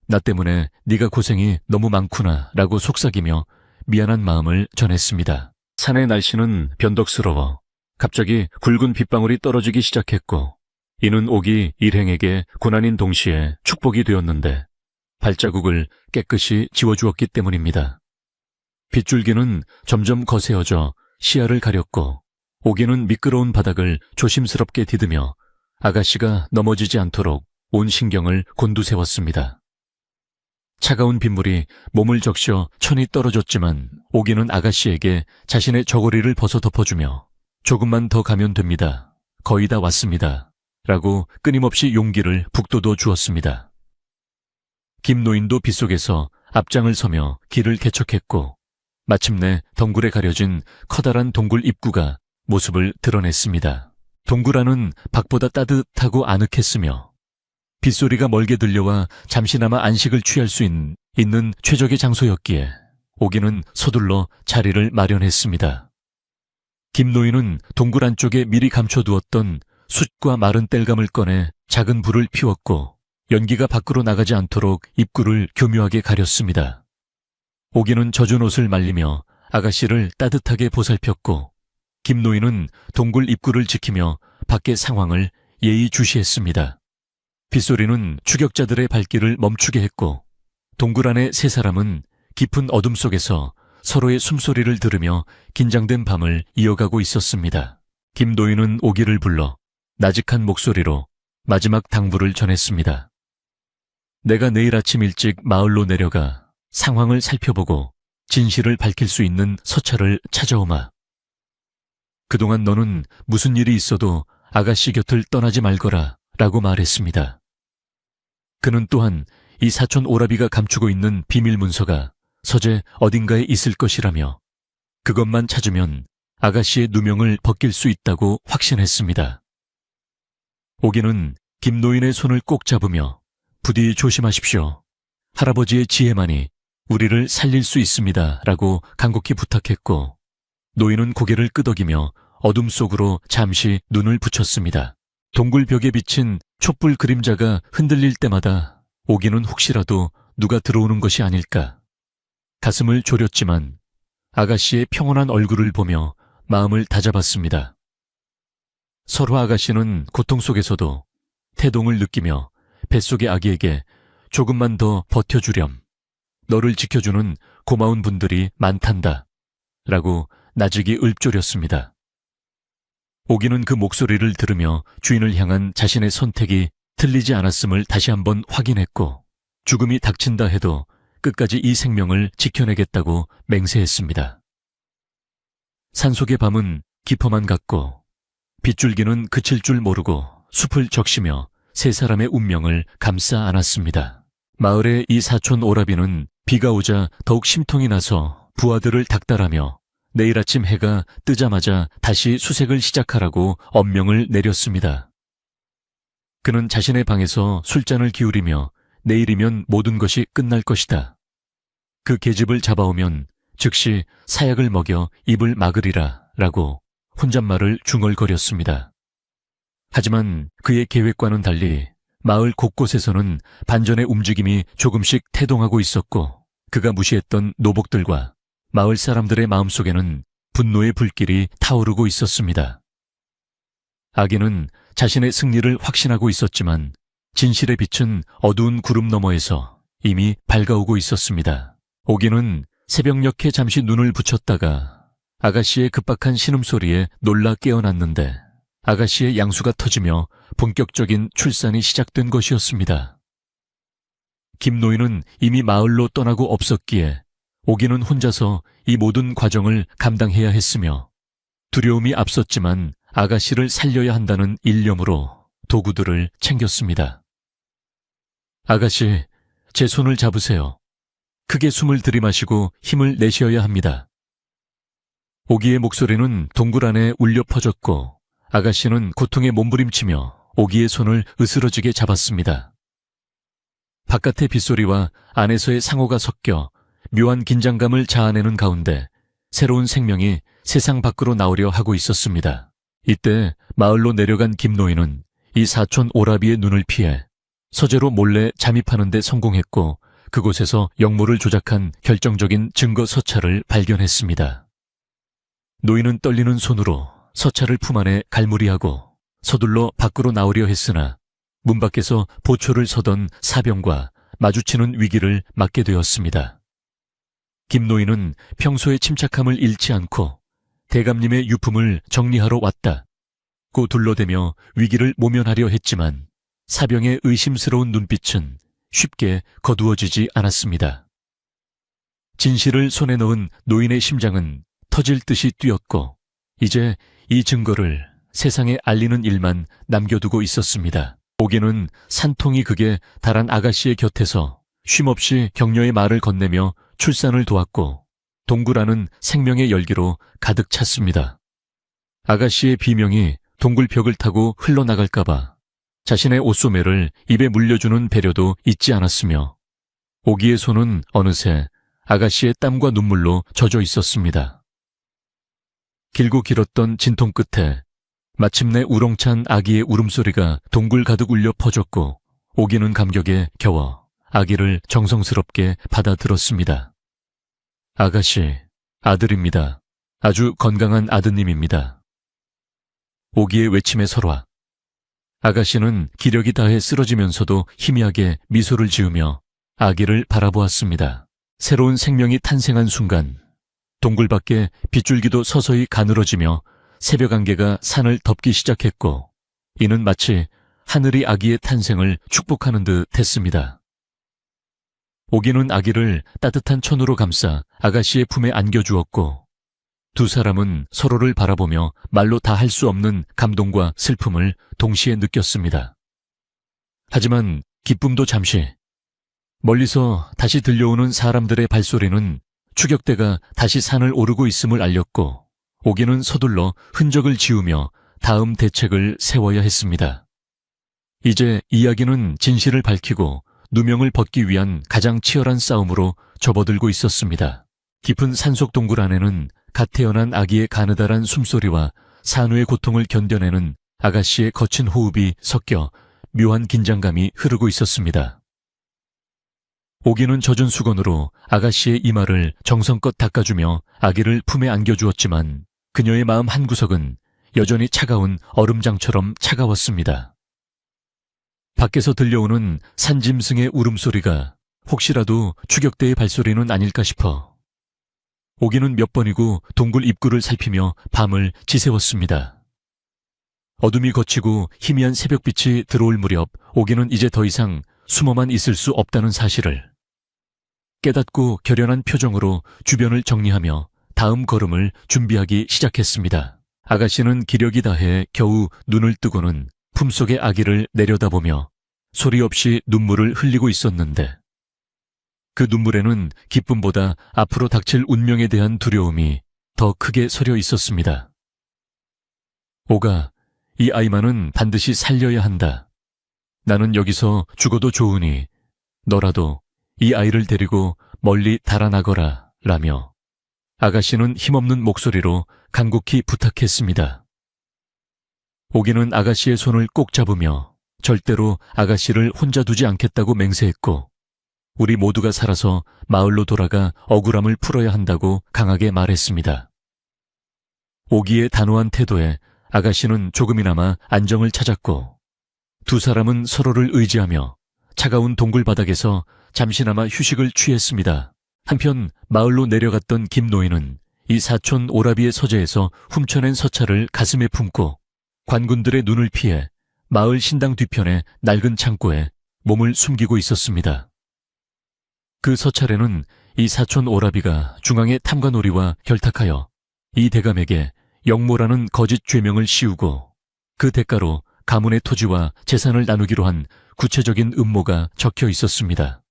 Speaker 1: 나 때문에 네가 고생이 너무 많구나 라고 속삭이며 미안한 마음을 전했습니다. 산의 날씨는 변덕스러워 갑자기 굵은 빗방울이 떨어지기 시작했고 이는 오기 일행에게 고난인 동시에 축복이 되었는데 발자국을 깨끗이 지워주었기 때문입니다. 빗줄기는 점점 거세어져 시야를 가렸고 오기는 미끄러운 바닥을 조심스럽게 디디며 아가씨가 넘어지지 않도록 온 신경을 곤두세웠습니다. 차가운 빗물이 몸을 적셔 천이 떨어졌지만 오기는 아가씨에게 자신의 저고리를 벗어 덮어주며 조금만 더 가면 됩니다. 거의 다 왔습니다. 라고 끊임없이 용기를 북돋워 주었습니다. 김노인도 빗속에서 앞장을 서며 길을 개척했고 마침내 덩굴에 가려진 커다란 동굴 입구가 모습을 드러냈습니다. 동굴 안은 밖보다 따뜻하고 아늑했으며 빗소리가 멀게 들려와 잠시나마 안식을 취할 수 있는 최적의 장소였기에 오기는 서둘러 자리를 마련했습니다. 김노인은 동굴 안쪽에 미리 감춰두었던 숯과 마른 땔감을 꺼내 작은 불을 피웠고 연기가 밖으로 나가지 않도록 입구를 교묘하게 가렸습니다. 오기는 젖은 옷을 말리며 아가씨를 따뜻하게 보살폈고 김노인은 동굴 입구를 지키며 밖의 상황을 예의주시했습니다. 빗소리는 추격자들의 발길을 멈추게 했고 동굴 안의 세 사람은 깊은 어둠 속에서 서로의 숨소리를 들으며 긴장된 밤을 이어가고 있었습니다. 김노인은 오기를 불러 나직한 목소리로 마지막 당부를 전했습니다. 내가 내일 아침 일찍 마을로 내려가 상황을 살펴보고 진실을 밝힐 수 있는 서찰을 찾아오마. 그동안 너는 무슨 일이 있어도 아가씨 곁을 떠나지 말거라 라고 말했습니다. 그는 또한 이 사촌 오라비가 감추고 있는 비밀 문서가 서재 어딘가에 있을 것이라며 그것만 찾으면 아가씨의 누명을 벗길 수 있다고 확신했습니다. 오기는 김노인의 손을 꼭 잡으며 부디 조심하십시오. 할아버지의 지혜만이 우리를 살릴 수 있습니다. 라고 간곡히 부탁했고 노인은 고개를 끄덕이며 어둠 속으로 잠시 눈을 붙였습니다. 동굴 벽에 비친 촛불 그림자가 흔들릴 때마다 오기는 혹시라도 누가 들어오는 것이 아닐까. 가슴을 졸였지만 아가씨의 평온한 얼굴을 보며 마음을 다잡았습니다. 서로 아가씨는 고통 속에서도 태동을 느끼며 뱃속의 아기에게 조금만 더 버텨주렴. 너를 지켜주는 고마운 분들이 많단다. 라고 나직이 읊조렸습니다. 오기는 그 목소리를 들으며 주인을 향한 자신의 선택이 틀리지 않았음을 다시 한번 확인했고 죽음이 닥친다 해도 끝까지 이 생명을 지켜내겠다고 맹세했습니다. 산속의 밤은 깊어만 갔고 빗줄기는 그칠 줄 모르고 숲을 적시며 세 사람의 운명을 감싸 안았습니다. 마을의 이 사촌 오라비는 비가 오자 더욱 심통이 나서 부하들을 닥달하며 내일 아침 해가 뜨자마자 다시 수색을 시작하라고 엄명을 내렸습니다. 그는 자신의 방에서 술잔을 기울이며 내일이면 모든 것이 끝날 것이다. 그 계집을 잡아오면 즉시 사약을 먹여 입을 막으리라 라고 혼잣말을 중얼거렸습니다. 하지만 그의 계획과는 달리 마을 곳곳에서는 반전의 움직임이 조금씩 태동하고 있었고 그가 무시했던 노복들과 마을 사람들의 마음속에는 분노의 불길이 타오르고 있었습니다. 아기는 자신의 승리를 확신하고 있었지만 진실의 빛은 어두운 구름 너머에서 이미 밝아오고 있었습니다. 오기는 새벽녘에 잠시 눈을 붙였다가 아가씨의 급박한 신음소리에 놀라 깨어났는데 아가씨의 양수가 터지며 본격적인 출산이 시작된 것이었습니다. 김노인은 이미 마을로 떠나고 없었기에 오기는 혼자서 이 모든 과정을 감당해야 했으며 두려움이 앞섰지만 아가씨를 살려야 한다는 일념으로 도구들을 챙겼습니다. 아가씨, 제 손을 잡으세요. 크게 숨을 들이마시고 힘을 내쉬어야 합니다. 오기의 목소리는 동굴 안에 울려 퍼졌고 아가씨는 고통에 몸부림치며 오기의 손을 으스러지게 잡았습니다. 바깥의 빗소리와 안에서의 상호가 섞여 묘한 긴장감을 자아내는 가운데 새로운 생명이 세상 밖으로 나오려 하고 있었습니다. 이때 마을로 내려간 김노인은 이 사촌 오라비의 눈을 피해 서재로 몰래 잠입하는 데 성공했고 그곳에서 역모를 조작한 결정적인 증거 서찰을 발견했습니다. 노인은 떨리는 손으로 서찰을 품 안에 갈무리하고 서둘러 밖으로 나오려 했으나 문 밖에서 보초를 서던 사병과 마주치는 위기를 맞게 되었습니다. 김노인은 평소의 침착함을 잃지 않고 대감님의 유품을 정리하러 왔다고 둘러대며 위기를 모면하려 했지만 사병의 의심스러운 눈빛은 쉽게 거두어지지 않았습니다. 진실을 손에 넣은 노인의 심장은 터질 듯이 뛰었고 이제 이 증거를 세상에 알리는 일만 남겨두고 있었습니다. 오기는 산통이 극에 달한 아가씨의 곁에서 쉼없이 격려의 말을 건네며 출산을 도왔고 동굴 안은 생명의 열기로 가득 찼습니다. 아가씨의 비명이 동굴 벽을 타고 흘러나갈까봐 자신의 옷소매를 입에 물려주는 배려도 잊지 않았으며 오기의 손은 어느새 아가씨의 땀과 눈물로 젖어 있었습니다. 길고 길었던 진통 끝에 마침내 우렁찬 아기의 울음소리가 동굴 가득 울려 퍼졌고 오기는 감격에 겨워 아기를 정성스럽게 받아들었습니다. 아가씨, 아들입니다. 아주 건강한 아드님입니다. 오기의 외침에 설화. 아가씨는 기력이 다해 쓰러지면서도 희미하게 미소를 지으며 아기를 바라보았습니다. 새로운 생명이 탄생한 순간 동굴 밖에 빗줄기도 서서히 가늘어지며 새벽 안개가 산을 덮기 시작했고 이는 마치 하늘이 아기의 탄생을 축복하는 듯 했습니다. 오기는 아기를 따뜻한 천으로 감싸 아가씨의 품에 안겨주었고 두 사람은 서로를 바라보며 말로 다 할 수 없는 감동과 슬픔을 동시에 느꼈습니다. 하지만 기쁨도 잠시. 멀리서 다시 들려오는 사람들의 발소리는 추격대가 다시 산을 오르고 있음을 알렸고 오기는 서둘러 흔적을 지우며 다음 대책을 세워야 했습니다. 이제 이야기는 진실을 밝히고 누명을 벗기 위한 가장 치열한 싸움으로 접어들고 있었습니다. 깊은 산속 동굴 안에는 갓 태어난 아기의 가느다란 숨소리와 산후의 고통을 견뎌내는 아가씨의 거친 호흡이 섞여 묘한 긴장감이 흐르고 있었습니다. 오기는 젖은 수건으로 아가씨의 이마를 정성껏 닦아주며 아기를 품에 안겨주었지만 그녀의 마음 한구석은 여전히 차가운 얼음장처럼 차가웠습니다. 밖에서 들려오는 산짐승의 울음소리가 혹시라도 추격대의 발소리는 아닐까 싶어 오기는 몇 번이고 동굴 입구를 살피며 밤을 지새웠습니다. 어둠이 걷히고 희미한 새벽빛이 들어올 무렵 오기는 이제 더 이상 숨어만 있을 수 없다는 사실을 깨닫고 결연한 표정으로 주변을 정리하며 다음 걸음을 준비하기 시작했습니다. 아가씨는 기력이 다해 겨우 눈을 뜨고는 품속의 아기를 내려다보며 소리 없이 눈물을 흘리고 있었는데 그 눈물에는 기쁨보다 앞으로 닥칠 운명에 대한 두려움이 더 크게 서려 있었습니다. 오가, 이 아이만은 반드시 살려야 한다. 나는 여기서 죽어도 좋으니 너라도 이 아이를 데리고 멀리 달아나거라 라며 아가씨는 힘없는 목소리로 간곡히 부탁했습니다. 오기는 아가씨의 손을 꼭 잡으며 절대로 아가씨를 혼자 두지 않겠다고 맹세했고 우리 모두가 살아서 마을로 돌아가 억울함을 풀어야 한다고 강하게 말했습니다. 오기의 단호한 태도에 아가씨는 조금이나마 안정을 찾았고 두 사람은 서로를 의지하며 차가운 동굴 바닥에서 잠시나마 휴식을 취했습니다. 한편 마을로 내려갔던 김노인은 이 사촌 오라비의 서재에서 훔쳐낸 서찰을 가슴에 품고 관군들의 눈을 피해 마을 신당 뒤편의 낡은 창고에 몸을 숨기고 있었습니다. 그 서찰에는 이 사촌 오라비가 중앙의 탐관오리와 결탁하여 이 대감에게 영모라는 거짓 죄명을 씌우고 그 대가로 가문의 토지와 재산을 나누기로 한 구체적인 음모가 적혀 있었습니다.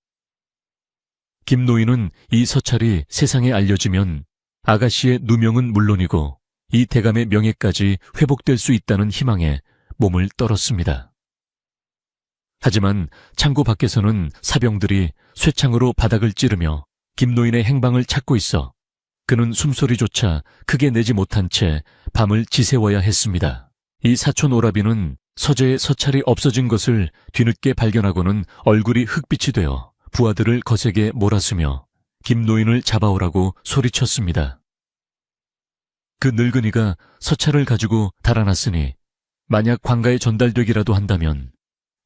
Speaker 1: 김노인은 이 서찰이 세상에 알려지면 아가씨의 누명은 물론이고 이 대감의 명예까지 회복될 수 있다는 희망에 몸을 떨었습니다. 하지만 창고 밖에서는 사병들이 쇠창으로 바닥을 찌르며 김노인의 행방을 찾고 있어 그는 숨소리조차 크게 내지 못한 채 밤을 지새워야 했습니다. 이 사촌 오라비는 서재에 서찰이 없어진 것을 뒤늦게 발견하고는 얼굴이 흑빛이 되어 부하들을 거세게 몰아쓰며 김노인을 잡아오라고 소리쳤습니다. 그 늙은이가 서찰을 가지고 달아났으니 만약 관가에 전달되기라도 한다면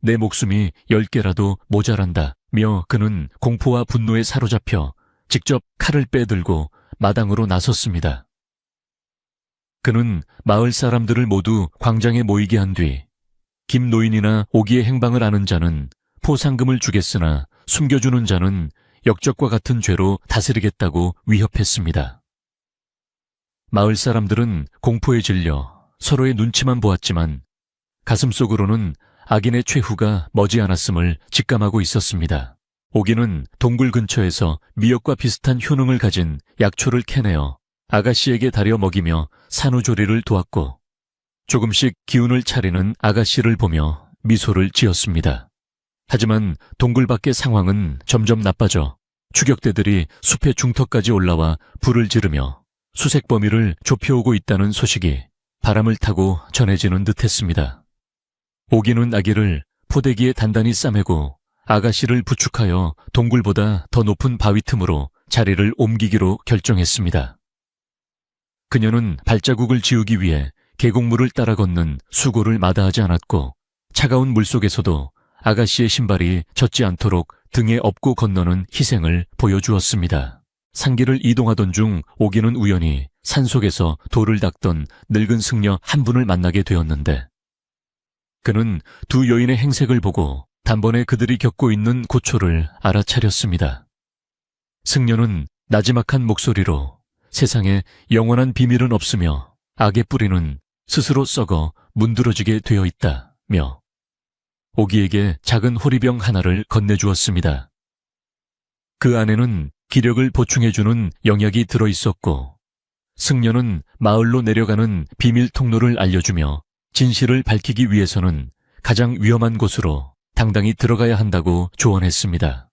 Speaker 1: 내 목숨이 10개라도 모자란다며 그는 공포와 분노에 사로잡혀 직접 칼을 빼들고 마당으로 나섰습니다. 그는 마을 사람들을 모두 광장에 모이게 한 뒤 김노인이나 오기의 행방을 아는 자는 포상금을 주겠으나 숨겨주는 자는 역적과 같은 죄로 다스리겠다고 위협했습니다. 마을 사람들은 공포에 질려 서로의 눈치만 보았지만 가슴속으로는 악인의 최후가 머지않았음을 직감하고 있었습니다. 오기는 동굴 근처에서 미역과 비슷한 효능을 가진 약초를 캐내어 아가씨에게 다려 먹이며 산후조리를 도왔고 조금씩 기운을 차리는 아가씨를 보며 미소를 지었습니다. 하지만 동굴 밖의 상황은 점점 나빠져 추격대들이 숲의 중턱까지 올라와 불을 지르며 수색 범위를 좁혀오고 있다는 소식이 바람을 타고 전해지는 듯했습니다. 오기는 아기를 포대기에 단단히 싸매고 아가씨를 부축하여 동굴보다 더 높은 바위 틈으로 자리를 옮기기로 결정했습니다. 그녀는 발자국을 지우기 위해 계곡물을 따라 걷는 수고를 마다하지 않았고 차가운 물속에서도 아가씨의 신발이 젖지 않도록 등에 업고 건너는 희생을 보여주었습니다. 산길을 이동하던 중 오기는 우연히 산속에서 돌을 닦던 늙은 승려 한 분을 만나게 되었는데 그는 두 여인의 행색을 보고 단번에 그들이 겪고 있는 고초를 알아차렸습니다. 승려는 나지막한 목소리로 세상에 영원한 비밀은 없으며 악의 뿌리는 스스로 썩어 문드러지게 되어 있다며 오기에게 작은 호리병 하나를 건네주었습니다. 그 안에는 기력을 보충해주는 영약이 들어있었고 승려는 마을로 내려가는 비밀 통로를 알려주며 진실을 밝히기 위해서는 가장 위험한 곳으로 당당히 들어가야 한다고 조언했습니다.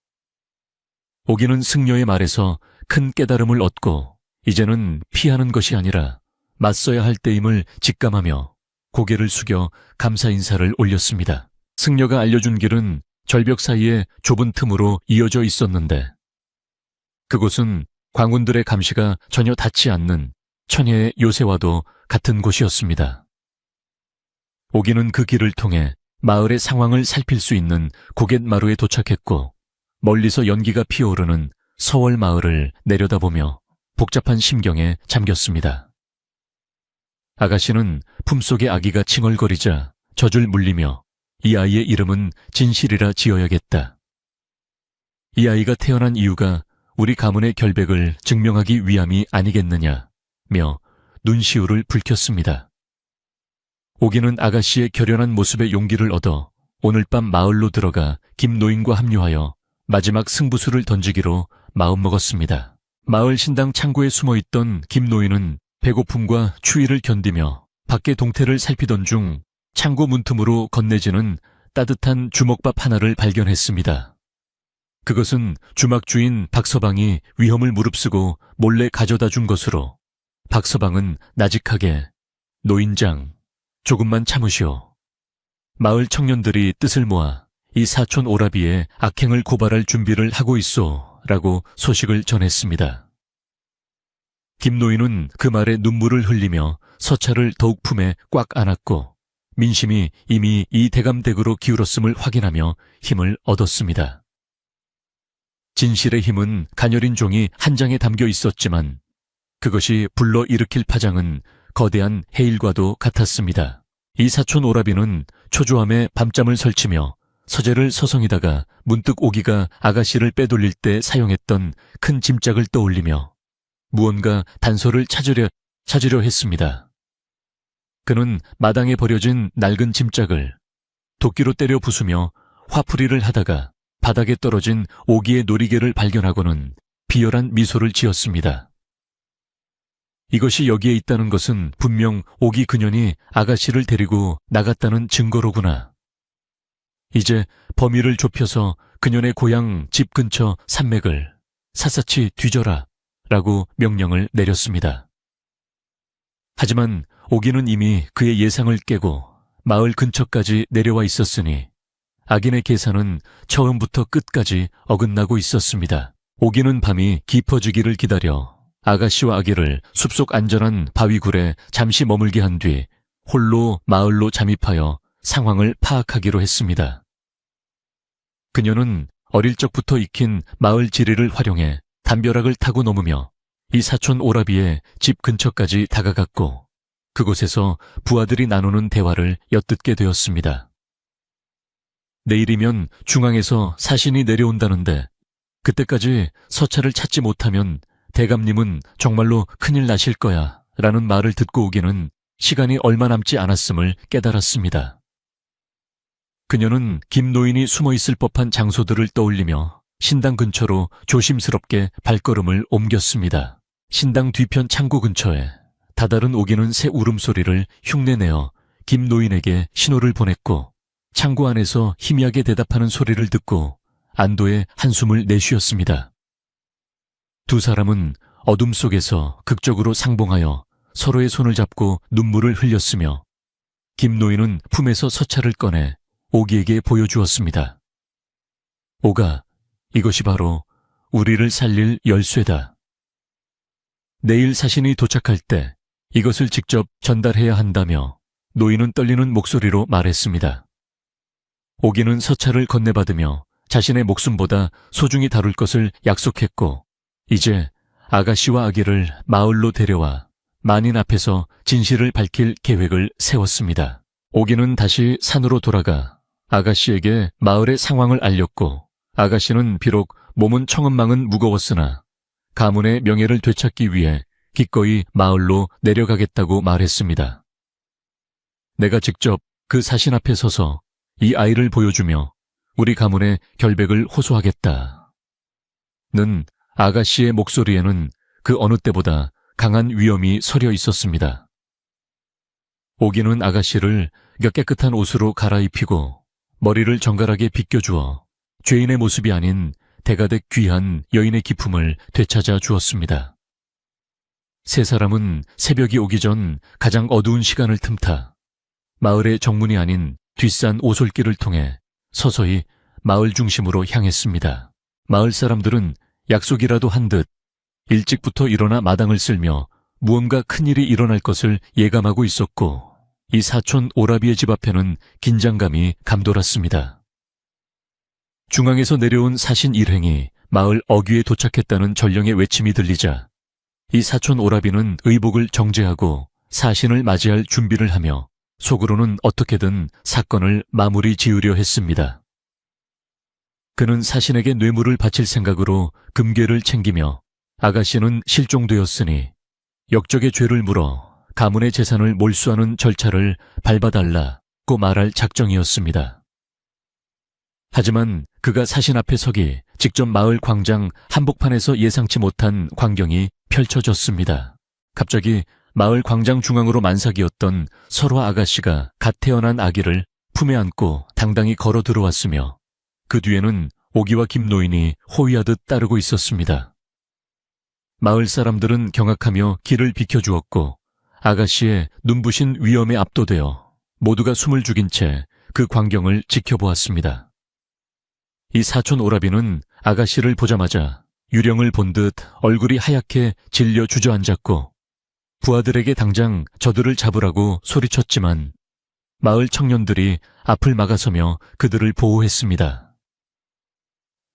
Speaker 1: 오기는 승려의 말에서 큰 깨달음을 얻고 이제는 피하는 것이 아니라 맞서야 할 때임을 직감하며 고개를 숙여 감사 인사를 올렸습니다. 승려가 알려준 길은 절벽 사이에 좁은 틈으로 이어져 있었는데 그곳은 광군들의 감시가 전혀 닿지 않는 천혜의 요새와도 같은 곳이었습니다. 오기는 그 길을 통해 마을의 상황을 살필 수 있는 고갯마루에 도착했고 멀리서 연기가 피어오르는 서월 마을을 내려다보며 복잡한 심경에 잠겼습니다. 아가씨는 품속의 아기가 칭얼거리자 젖을 물리며 이 아이의 이름은 진실이라 지어야겠다. 이 아이가 태어난 이유가 우리 가문의 결백을 증명하기 위함이 아니겠느냐며 눈시울을 붉혔습니다. 오기는 아가씨의 결연한 모습에 용기를 얻어 오늘 밤 마을로 들어가 김노인과 합류하여 마지막 승부수를 던지기로 마음먹었습니다. 마을 신당 창고에 숨어있던 김노인은 배고픔과 추위를 견디며 밖의 동태를 살피던 중 창고 문틈으로 건네지는 따뜻한 주먹밥 하나를 발견했습니다. 그것은 주막 주인 박서방이 위험을 무릅쓰고 몰래 가져다 준 것으로 박서방은 나직하게 노인장, 조금만 참으시오. 마을 청년들이 뜻을 모아 이 사촌 오라비의 악행을 고발할 준비를 하고 있소 라고 소식을 전했습니다. 김노인은 그 말에 눈물을 흘리며 서찰을 더욱 품에 꽉 안았고 민심이 이미 이 대감댁으로 기울었음을 확인하며 힘을 얻었습니다. 진실의 힘은 가녀린 종이 한 장에 담겨 있었지만 그것이 불러일으킬 파장은 거대한 해일과도 같았습니다. 이 사촌 오라비는 초조함에 밤잠을 설치며 서재를 서성이다가 문득 오기가 아가씨를 빼돌릴 때 사용했던 큰 짐짝을 떠올리며 무언가 단서를 찾으려 했습니다. 그는 마당에 버려진 낡은 짐짝을 도끼로 때려 부수며 화풀이를 하다가 바닥에 떨어진 오기의 놀이개를 발견하고는 비열한 미소를 지었습니다. 이것이 여기에 있다는 것은 분명 오기 그년이 아가씨를 데리고 나갔다는 증거로구나. 이제 범위를 좁혀서 그년의 고향 집 근처 산맥을 샅샅이 뒤져라 라고 명령을 내렸습니다. 하지만 오기는 이미 그의 예상을 깨고 마을 근처까지 내려와 있었으니 악인의 계산은 처음부터 끝까지 어긋나고 있었습니다. 오기는 밤이 깊어지기를 기다려 아가씨와 아기를 숲속 안전한 바위굴에 잠시 머물게 한 뒤 홀로 마을로 잠입하여 상황을 파악하기로 했습니다. 그녀는 어릴 적부터 익힌 마을 지리를 활용해 담벼락을 타고 넘으며 이 사촌 오라비의 집 근처까지 다가갔고 그곳에서 부하들이 나누는 대화를 엿듣게 되었습니다. 내일이면 중앙에서 사신이 내려온다는데 그때까지 서찰을 찾지 못하면 대감님은 정말로 큰일 나실 거야 라는 말을 듣고 오기는 시간이 얼마 남지 않았음을 깨달았습니다. 그녀는 김노인이 숨어있을 법한 장소들을 떠올리며 신당 근처로 조심스럽게 발걸음을 옮겼습니다. 신당 뒤편 창고 근처에 다다른 오기는 새 울음소리를 흉내내어 김노인에게 신호를 보냈고 창고 안에서 희미하게 대답하는 소리를 듣고 안도의 한숨을 내쉬었습니다. 두 사람은 어둠 속에서 극적으로 상봉하여 서로의 손을 잡고 눈물을 흘렸으며 김노인은 품에서 서찰을 꺼내 오기에게 보여주었습니다. 오가, 이것이 바로 우리를 살릴 열쇠다. 내일 사신이 도착할 때 이것을 직접 전달해야 한다며 노인은 떨리는 목소리로 말했습니다. 오기는 서찰을 건네받으며 자신의 목숨보다 소중히 다룰 것을 약속했고 이제 아가씨와 아기를 마을로 데려와 만인 앞에서 진실을 밝힐 계획을 세웠습니다. 오기는 다시 산으로 돌아가 아가씨에게 마을의 상황을 알렸고 아가씨는 비록 몸은 청은망은 무거웠으나 가문의 명예를 되찾기 위해 기꺼이 마을로 내려가겠다고 말했습니다. 내가 직접 그 사신 앞에 서서 이 아이를 보여주며 우리 가문의 결백을 호소하겠다. 는 아가씨의 목소리에는 그 어느 때보다 강한 위엄이 서려 있었습니다. 오기는 아가씨를 깨끗한 옷으로 갈아입히고 머리를 정갈하게 빗겨주어 죄인의 모습이 아닌 대가댁 귀한 여인의 기품을 되찾아 주었습니다. 세 사람은 새벽이 오기 전 가장 어두운 시간을 틈타 마을의 정문이 아닌 뒷산 오솔길을 통해 서서히 마을 중심으로 향했습니다. 마을 사람들은 약속이라도 한 듯 일찍부터 일어나 마당을 쓸며 무언가 큰일이 일어날 것을 예감하고 있었고 이 사촌 오라비의 집 앞에는 긴장감이 감돌았습니다. 중앙에서 내려온 사신 일행이 마을 어귀에 도착했다는 전령의 외침이 들리자 이 사촌 오라비는 의복을 정제하고 사신을 맞이할 준비를 하며 속으로는 어떻게든 사건을 마무리 지으려 했습니다. 그는 사신에게 뇌물을 바칠 생각으로 금괴를 챙기며 아가씨는 실종되었으니 역적의 죄를 물어 가문의 재산을 몰수하는 절차를 밟아달라고 말할 작정이었습니다. 하지만 그가 사신 앞에 서기 직접 마을 광장 한복판에서 예상치 못한 광경이 펼쳐졌습니다. 갑자기 마을 광장 중앙으로 만삭이었던 설화 아가씨가 갓 태어난 아기를 품에 안고 당당히 걸어 들어왔으며 그 뒤에는 오기와 김노인이 호위하듯 따르고 있었습니다. 마을 사람들은 경악하며 길을 비켜주었고 아가씨의 눈부신 위엄에 압도되어 모두가 숨을 죽인 채 그 광경을 지켜보았습니다. 이 사촌 오라비는 아가씨를 보자마자 유령을 본 듯 얼굴이 하얗게 질려 주저앉았고 부하들에게 당장 저들을 잡으라고 소리쳤지만 마을 청년들이 앞을 막아서며 그들을 보호했습니다.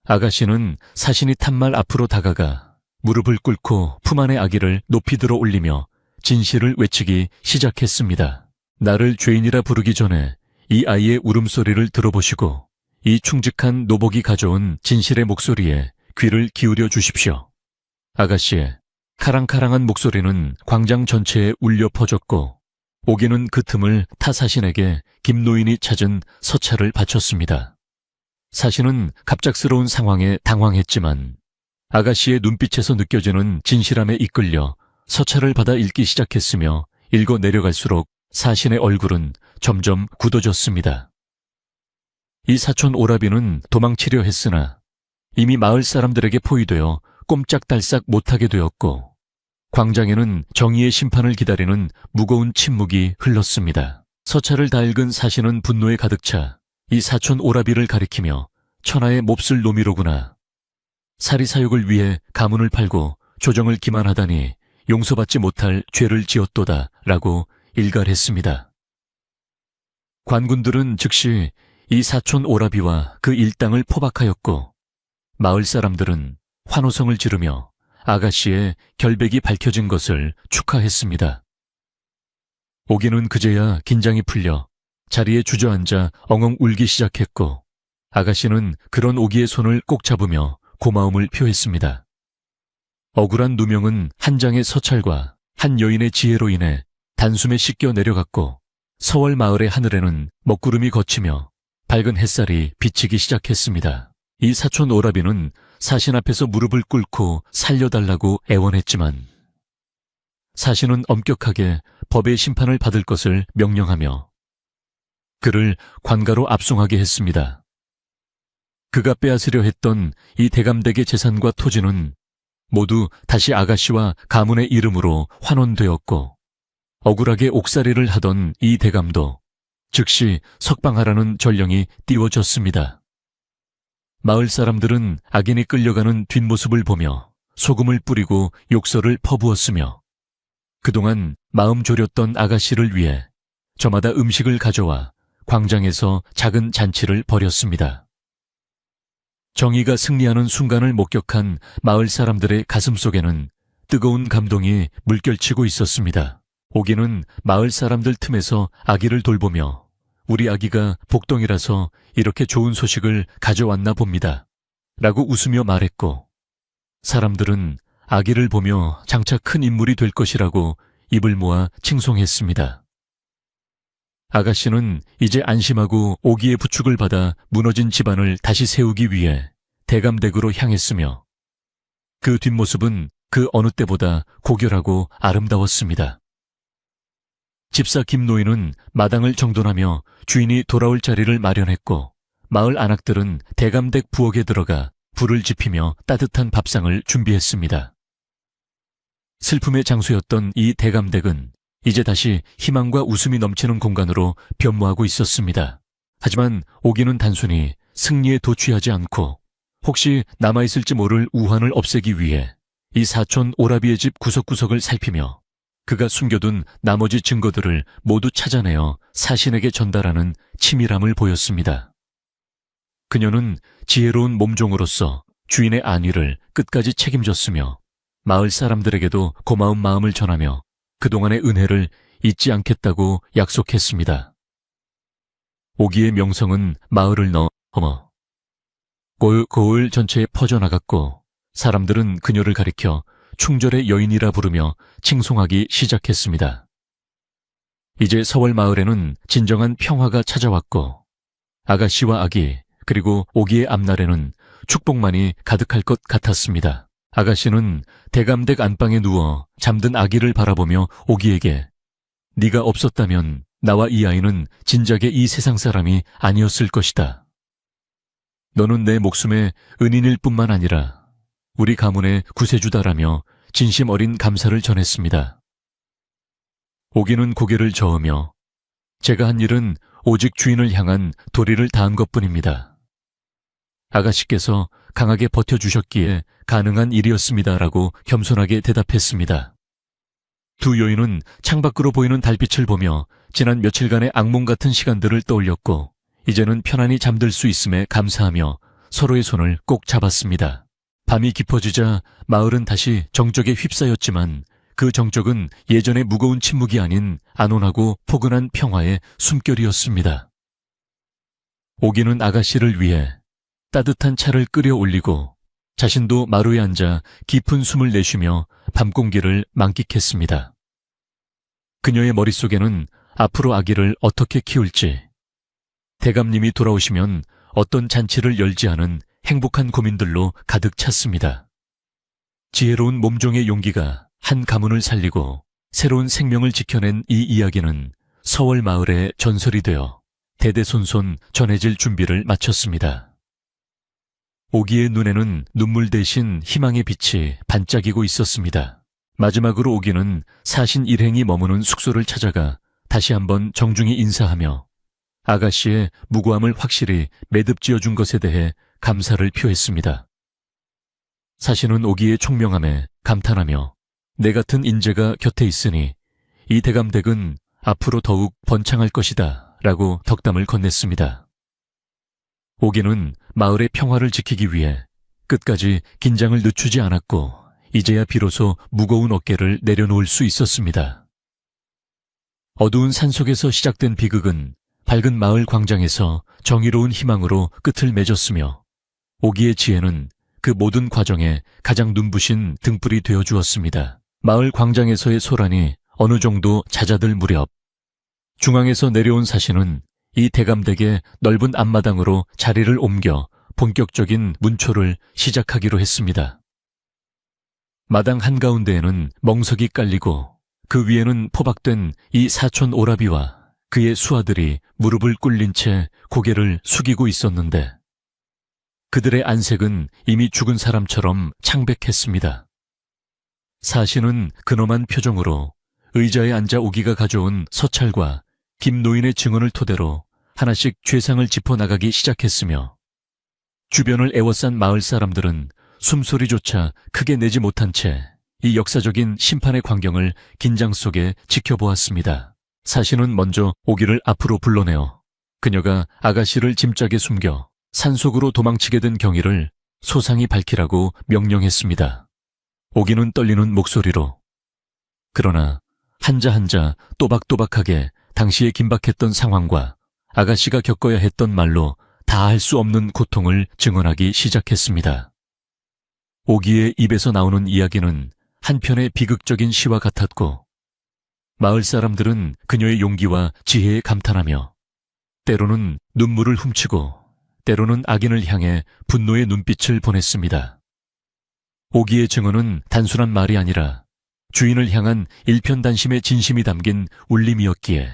Speaker 1: 아가씨는 사신이 탄 말 앞으로 다가가 무릎을 꿇고 품 안의 아기를 높이 들어 올리며 진실을 외치기 시작했습니다. 나를 죄인이라 부르기 전에 이 아이의 울음소리를 들어보시고 이 충직한 노복이 가져온 진실의 목소리에 귀를 기울여 주십시오. 아가씨의 카랑카랑한 목소리는 광장 전체에 울려 퍼졌고 오기는 그 틈을 타 사신에게 김노인이 찾은 서찰을 바쳤습니다. 사신은 갑작스러운 상황에 당황했지만 아가씨의 눈빛에서 느껴지는 진실함에 이끌려 서찰을 받아 읽기 시작했으며 읽어 내려갈수록 사신의 얼굴은 점점 굳어졌습니다. 이 사촌 오라비는 도망치려 했으나 이미 마을 사람들에게 포위되어 꼼짝달싹 못하게 되었고 광장에는 정의의 심판을 기다리는 무거운 침묵이 흘렀습니다. 서찰을 다 읽은 사신은 분노에 가득 차 이 사촌 오라비를 가리키며 천하의 몹쓸 놈이로구나. 사리사욕을 위해 가문을 팔고 조정을 기만하다니 용서받지 못할 죄를 지었도다 라고 일갈했습니다. 관군들은 즉시 이 사촌 오라비와 그 일당을 포박하였고 마을 사람들은 환호성을 지르며 아가씨의 결백이 밝혀진 것을 축하했습니다. 오기는 그제야 긴장이 풀려 자리에 주저앉아 엉엉 울기 시작했고 아가씨는 그런 오기의 손을 꼭 잡으며 고마움을 표했습니다. 억울한 누명은 한 장의 서찰과 한 여인의 지혜로 인해 단숨에 씻겨 내려갔고 서월 마을의 하늘에는 먹구름이 걷히며 밝은 햇살이 비치기 시작했습니다. 이 사촌 오라비는 사신 앞에서 무릎을 꿇고 살려달라고 애원했지만 사신은 엄격하게 법의 심판을 받을 것을 명령하며 그를 관가로 압송하게 했습니다. 그가 빼앗으려 했던 이 대감댁의 재산과 토지는 모두 다시 아가씨와 가문의 이름으로 환원되었고 억울하게 옥살이를 하던 이 대감도 즉시 석방하라는 전령이 띄워졌습니다. 마을 사람들은 악인이 끌려가는 뒷모습을 보며 소금을 뿌리고 욕설을 퍼부었으며 그동안 마음 졸였던 아가씨를 위해 저마다 음식을 가져와 광장에서 작은 잔치를 벌였습니다. 정의가 승리하는 순간을 목격한 마을 사람들의 가슴속에는 뜨거운 감동이 물결치고 있었습니다. 오기는 마을 사람들 틈에서 아기를 돌보며 우리 아기가 복덩이라서 이렇게 좋은 소식을 가져왔나 봅니다. 라고 웃으며 말했고 사람들은 아기를 보며 장차 큰 인물이 될 것이라고 입을 모아 칭송했습니다. 아가씨는 이제 안심하고 오기의 부축을 받아 무너진 집안을 다시 세우기 위해 대감댁으로 향했으며 그 뒷모습은 그 어느 때보다 고결하고 아름다웠습니다. 집사 김노인은 마당을 정돈하며 주인이 돌아올 자리를 마련했고 마을 안악들은 대감댁 부엌에 들어가 불을 지피며 따뜻한 밥상을 준비했습니다. 슬픔의 장소였던 이 대감댁은 이제 다시 희망과 웃음이 넘치는 공간으로 변모하고 있었습니다. 하지만 오기는 단순히 승리에 도취하지 않고 혹시 남아있을지 모를 우환을 없애기 위해 이 사촌 오라비의 집 구석구석을 살피며 그가 숨겨둔 나머지 증거들을 모두 찾아내어 사신에게 전달하는 치밀함을 보였습니다. 그녀는 지혜로운 몸종으로서 주인의 안위를 끝까지 책임졌으며 마을 사람들에게도 고마운 마음을 전하며 그동안의 은혜를 잊지 않겠다고 약속했습니다. 오기의 명성은 마을을 넘어 고을 전체에 퍼져나갔고 사람들은 그녀를 가리켜 충절의 여인이라 부르며 칭송하기 시작했습니다. 이제 서월 마을에는 진정한 평화가 찾아왔고 아가씨와 아기 그리고 오기의 앞날에는 축복만이 가득할 것 같았습니다. 아가씨는 대감댁 안방에 누워 잠든 아기를 바라보며 오기에게 네가 없었다면 나와 이 아이는 진작에 이 세상 사람이 아니었을 것이다. 너는 내 목숨의 은인일 뿐만 아니라 우리 가문의 구세주다라며 진심 어린 감사를 전했습니다. 오기는 고개를 저으며 제가 한 일은 오직 주인을 향한 도리를 다한 것뿐입니다. 아가씨께서 강하게 버텨주셨기에 가능한 일이었습니다라고 겸손하게 대답했습니다. 두 여인은 창밖으로 보이는 달빛을 보며 지난 며칠간의 악몽 같은 시간들을 떠올렸고 이제는 편안히 잠들 수 있음에 감사하며 서로의 손을 꼭 잡았습니다. 밤이 깊어지자 마을은 다시 정적에 휩싸였지만 그 정적은 예전의 무거운 침묵이 아닌 안온하고 포근한 평화의 숨결이었습니다. 오기는 아가씨를 위해 따뜻한 차를 끓여 올리고 자신도 마루에 앉아 깊은 숨을 내쉬며 밤 공기를 만끽했습니다. 그녀의 머릿속에는 앞으로 아기를 어떻게 키울지, 대감님이 돌아오시면 어떤 잔치를 열지 않은 행복한 고민들로 가득 찼습니다. 지혜로운 몸종의 용기가 한 가문을 살리고 새로운 생명을 지켜낸 이 이야기는 서월 마을의 전설이 되어 대대손손 전해질 준비를 마쳤습니다. 오기의 눈에는 눈물 대신 희망의 빛이 반짝이고 있었습니다. 마지막으로 오기는 사신 일행이 머무는 숙소를 찾아가 다시 한번 정중히 인사하며 아가씨의 무고함을 확실히 매듭지어준 것에 대해 감사를 표했습니다. 사신은 오기의 총명함에 감탄하며 내 같은 인재가 곁에 있으니 이 대감댁은 앞으로 더욱 번창할 것이다 라고 덕담을 건넸습니다. 오기는 마을의 평화를 지키기 위해 끝까지 긴장을 늦추지 않았고 이제야 비로소 무거운 어깨를 내려놓을 수 있었습니다. 어두운 산속에서 시작된 비극은 밝은 마을 광장에서 정의로운 희망으로 끝을 맺었으며 오기의 지혜는 그 모든 과정에 가장 눈부신 등불이 되어주었습니다. 마을 광장에서의 소란이 어느 정도 잦아들 무렵 중앙에서 내려온 사신은 이 대감댁의 넓은 앞마당으로 자리를 옮겨 본격적인 문초를 시작하기로 했습니다. 마당 한가운데에는 멍석이 깔리고 그 위에는 포박된 이 사촌 오라비와 그의 수하들이 무릎을 꿇린 채 고개를 숙이고 있었는데 그들의 안색은 이미 죽은 사람처럼 창백했습니다. 사신은 근엄한 표정으로 의자에 앉아 오기가 가져온 서찰과 김노인의 증언을 토대로 하나씩 죄상을 짚어나가기 시작했으며 주변을 애워싼 마을 사람들은 숨소리조차 크게 내지 못한 채 이 역사적인 심판의 광경을 긴장 속에 지켜보았습니다. 사신은 먼저 오기를 앞으로 불러내어 그녀가 아가씨를 짐짝에 숨겨 산속으로 도망치게 된 경위를 소상히 밝히라고 명령했습니다. 오기는 떨리는 목소리로 그러나 한자 한자 또박또박하게 당시에 긴박했던 상황과 아가씨가 겪어야 했던 말로 다 할 수 없는 고통을 증언하기 시작했습니다. 오기의 입에서 나오는 이야기는 한편의 비극적인 시와 같았고 마을 사람들은 그녀의 용기와 지혜에 감탄하며 때로는 눈물을 훔치고 때로는 악인을 향해 분노의 눈빛을 보냈습니다. 오기의 증언은 단순한 말이 아니라 주인을 향한 일편단심의 진심이 담긴 울림이었기에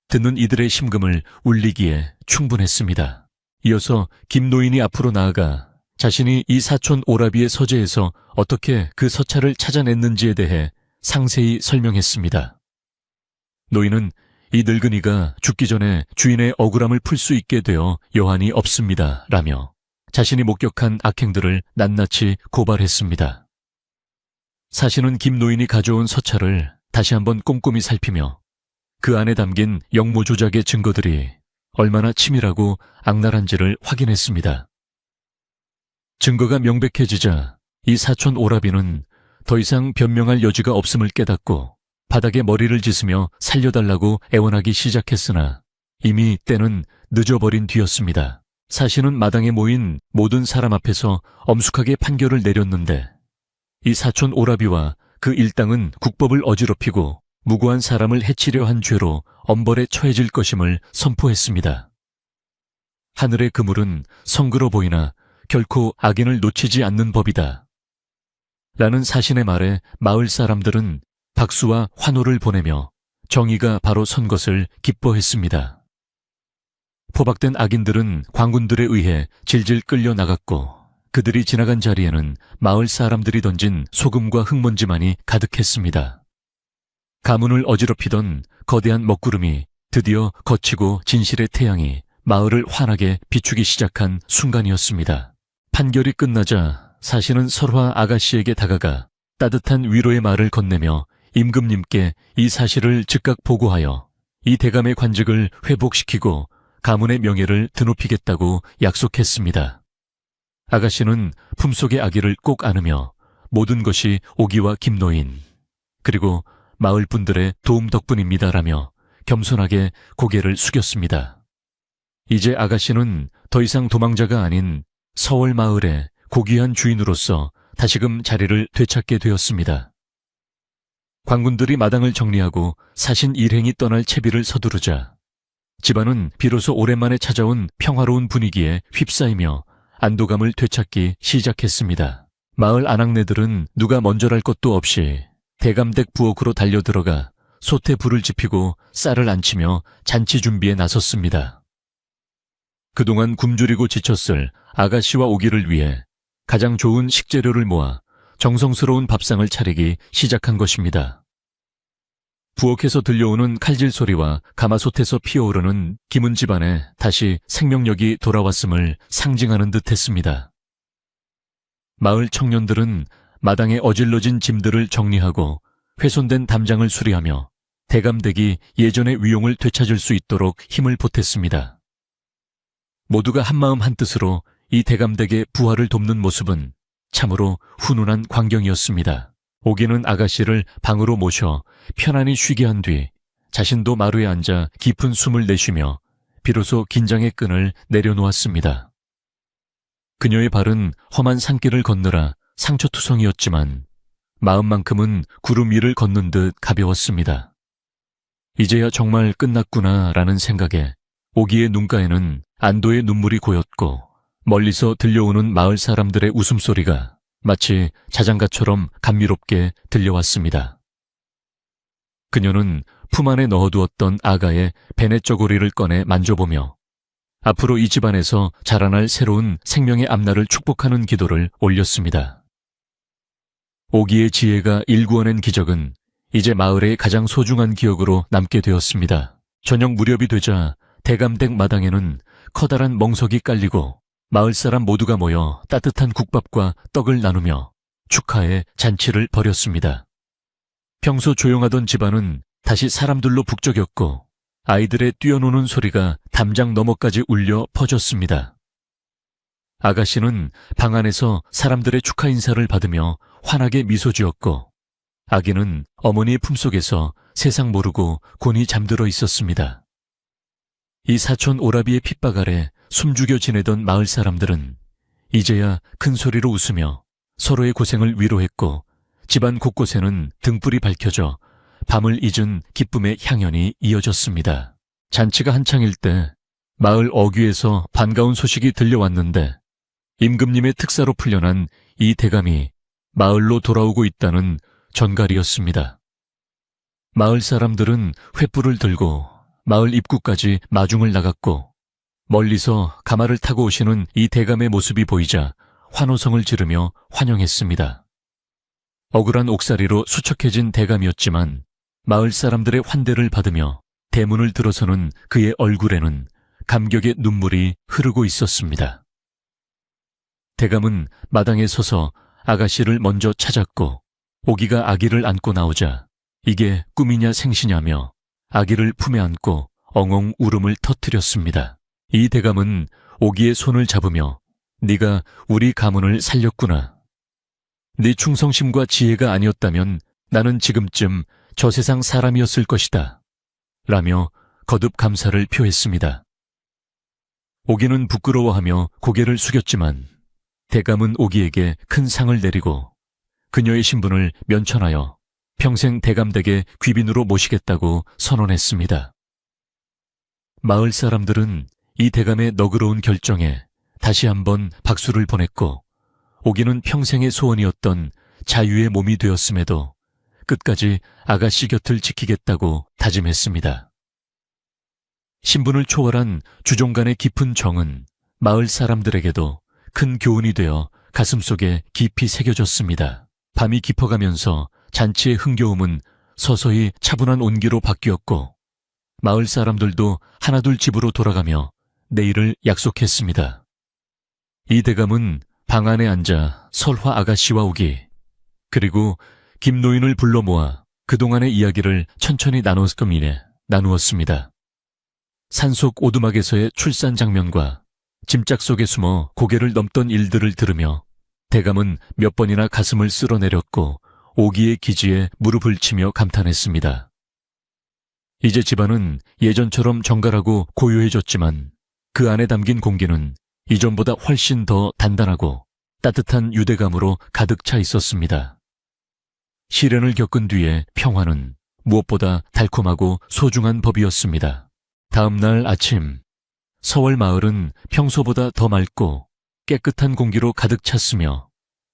Speaker 1: 듣는 이들의 심금을 울리기에 충분했습니다. 이어서 김노인이 앞으로 나아가 자신이 이 사촌 오라비의 서재에서 어떻게 그 서찰을 찾아냈는지에 대해 상세히 설명했습니다. 노인은 이 늙은이가 죽기 전에 주인의 억울함을 풀 수 있게 되어 여한이 없습니다 라며 자신이 목격한 악행들을 낱낱이 고발했습니다. 사신은 김노인이 가져온 서찰을 다시 한번 꼼꼼히 살피며 그 안에 담긴 영모 조작의 증거들이 얼마나 치밀하고 악랄한지를 확인했습니다. 증거가 명백해지자 이 사촌 오라비는 더 이상 변명할 여지가 없음을 깨닫고 바닥에 머리를 짚으며 살려달라고 애원하기 시작했으나 이미 때는 늦어버린 뒤였습니다. 사신은 마당에 모인 모든 사람 앞에서 엄숙하게 판결을 내렸는데 이 사촌 오라비와 그 일당은 국법을 어지럽히고 무고한 사람을 해치려 한 죄로 엄벌에 처해질 것임을 선포했습니다. 하늘의 그물은 성그러 보이나 결코 악인을 놓치지 않는 법이다. 라는 사신의 말에 마을 사람들은 박수와 환호를 보내며 정의가 바로 선 것을 기뻐했습니다. 포박된 악인들은 광군들에 의해 질질 끌려 나갔고 그들이 지나간 자리에는 마을 사람들이 던진 소금과 흙먼지만이 가득했습니다. 가문을 어지럽히던 거대한 먹구름이 드디어 거치고 진실의 태양이 마을을 환하게 비추기 시작한 순간이었습니다. 판결이 끝나자 사신은 설화 아가씨에게 다가가 따뜻한 위로의 말을 건네며 임금님께 이 사실을 즉각 보고하여 이 대감의 관직을 회복시키고 가문의 명예를 드높이겠다고 약속했습니다. 아가씨는 품속의 아기를 꼭 안으며 모든 것이 오기와 김노인 그리고 마을 분들의 도움 덕분입니다라며 겸손하게 고개를 숙였습니다. 이제 아가씨는 더 이상 도망자가 아닌 서월 마을의 고귀한 주인으로서 다시금 자리를 되찾게 되었습니다. 관군들이 마당을 정리하고 사신 일행이 떠날 채비를 서두르자 집안은 비로소 오랜만에 찾아온 평화로운 분위기에 휩싸이며 안도감을 되찾기 시작했습니다. 마을 아낙네들은 누가 먼저랄 것도 없이 대감댁 부엌으로 달려들어가 솥에 불을 지피고 쌀을 안치며 잔치 준비에 나섰습니다. 그동안 굶주리고 지쳤을 아가씨와 오기를 위해 가장 좋은 식재료를 모아 정성스러운 밥상을 차리기 시작한 것입니다. 부엌에서 들려오는 칼질 소리와 가마솥에서 피어오르는 김은 집안에 다시 생명력이 돌아왔음을 상징하는 듯 했습니다. 마을 청년들은 마당에 어질러진 짐들을 정리하고 훼손된 담장을 수리하며 대감댁이 예전의 위용을 되찾을 수 있도록 힘을 보탰습니다. 모두가 한마음 한뜻으로 이 대감댁의 부활을 돕는 모습은 참으로 훈훈한 광경이었습니다. 오기는 아가씨를 방으로 모셔 편안히 쉬게 한 뒤 자신도 마루에 앉아 깊은 숨을 내쉬며 비로소 긴장의 끈을 내려놓았습니다. 그녀의 발은 험한 산길을 걷느라 상처투성이었지만 마음만큼은 구름 위를 걷는 듯 가벼웠습니다. 이제야 정말 끝났구나라는 생각에 오기의 눈가에는 안도의 눈물이 고였고 멀리서 들려오는 마을 사람들의 웃음소리가 마치 자장가처럼 감미롭게 들려왔습니다. 그녀는 품 안에 넣어두었던 아가의 베넷저고리를 꺼내 만져보며 앞으로 이 집안에서 자라날 새로운 생명의 앞날을 축복하는 기도를 올렸습니다. 오기의 지혜가 일구어낸 기적은 이제 마을의 가장 소중한 기억으로 남게 되었습니다. 저녁 무렵이 되자 대감댁 마당에는 커다란 멍석이 깔리고 마을 사람 모두가 모여 따뜻한 국밥과 떡을 나누며 축하의 잔치를 벌였습니다. 평소 조용하던 집안은 다시 사람들로 북적였고 아이들의 뛰어노는 소리가 담장 너머까지 울려 퍼졌습니다. 아가씨는 방 안에서 사람들의 축하 인사를 받으며 환하게 미소 지었고 아기는 어머니의 품속에서 세상 모르고 곤히 잠들어 있었습니다. 이 사촌 오라비의 핍박 아래 숨죽여 지내던 마을 사람들은 이제야 큰 소리로 웃으며 서로의 고생을 위로했고 집안 곳곳에는 등불이 밝혀져 밤을 잊은 기쁨의 향연이 이어졌습니다. 잔치가 한창일 때 마을 어귀에서 반가운 소식이 들려왔는데 임금님의 특사로 풀려난 이 대감이 마을로 돌아오고 있다는 전갈이었습니다. 마을 사람들은 횃불을 들고 마을 입구까지 마중을 나갔고 멀리서 가마를 타고 오시는 이 대감의 모습이 보이자 환호성을 지르며 환영했습니다. 억울한 옥살이로 수척해진 대감이었지만 마을 사람들의 환대를 받으며 대문을 들어서는 그의 얼굴에는 감격의 눈물이 흐르고 있었습니다. 대감은 마당에 서서 아가씨를 먼저 찾았고 오기가 아기를 안고 나오자 이게 꿈이냐 생시냐며 아기를 품에 안고 엉엉 울음을 터뜨렸습니다. 이 대감은 오기의 손을 잡으며 네가 우리 가문을 살렸구나. 네 충성심과 지혜가 아니었다면 나는 지금쯤 저 세상 사람이었을 것이다. 라며 거듭 감사를 표했습니다. 오기는 부끄러워하며 고개를 숙였지만 대감은 오기에게 큰 상을 내리고 그녀의 신분을 면천하여 평생 대감댁의 귀빈으로 모시겠다고 선언했습니다. 마을 사람들은 이 대감의 너그러운 결정에 다시 한번 박수를 보냈고 오기는 평생의 소원이었던 자유의 몸이 되었음에도 끝까지 아가씨 곁을 지키겠다고 다짐했습니다. 신분을 초월한 주종간의 깊은 정은 마을 사람들에게도 큰 교훈이 되어 가슴속에 깊이 새겨졌습니다. 밤이 깊어가면서 잔치의 흥겨움은 서서히 차분한 온기로 바뀌었고 마을 사람들도 하나둘 집으로 돌아가며 내일을 약속했습니다. 이 대감은 방 안에 앉아 설화 아가씨와 오기 그리고 김노인을 불러 모아 그동안의 이야기를 천천히 나누었습니다. 산속 오두막에서의 출산 장면과 짐짝 속에 숨어 고개를 넘던 일들을 들으며 대감은 몇 번이나 가슴을 쓸어내렸고 오기의 기지에 무릎을 치며 감탄했습니다. 이제 집안은 예전처럼 정갈하고 고요해졌지만 그 안에 담긴 공기는 이전보다 훨씬 더 단단하고 따뜻한 유대감으로 가득 차 있었습니다. 시련을 겪은 뒤에 평화는 무엇보다 달콤하고 소중한 법이었습니다. 다음 날 아침, 서월 마을은 평소보다 더 맑고 깨끗한 공기로 가득 찼으며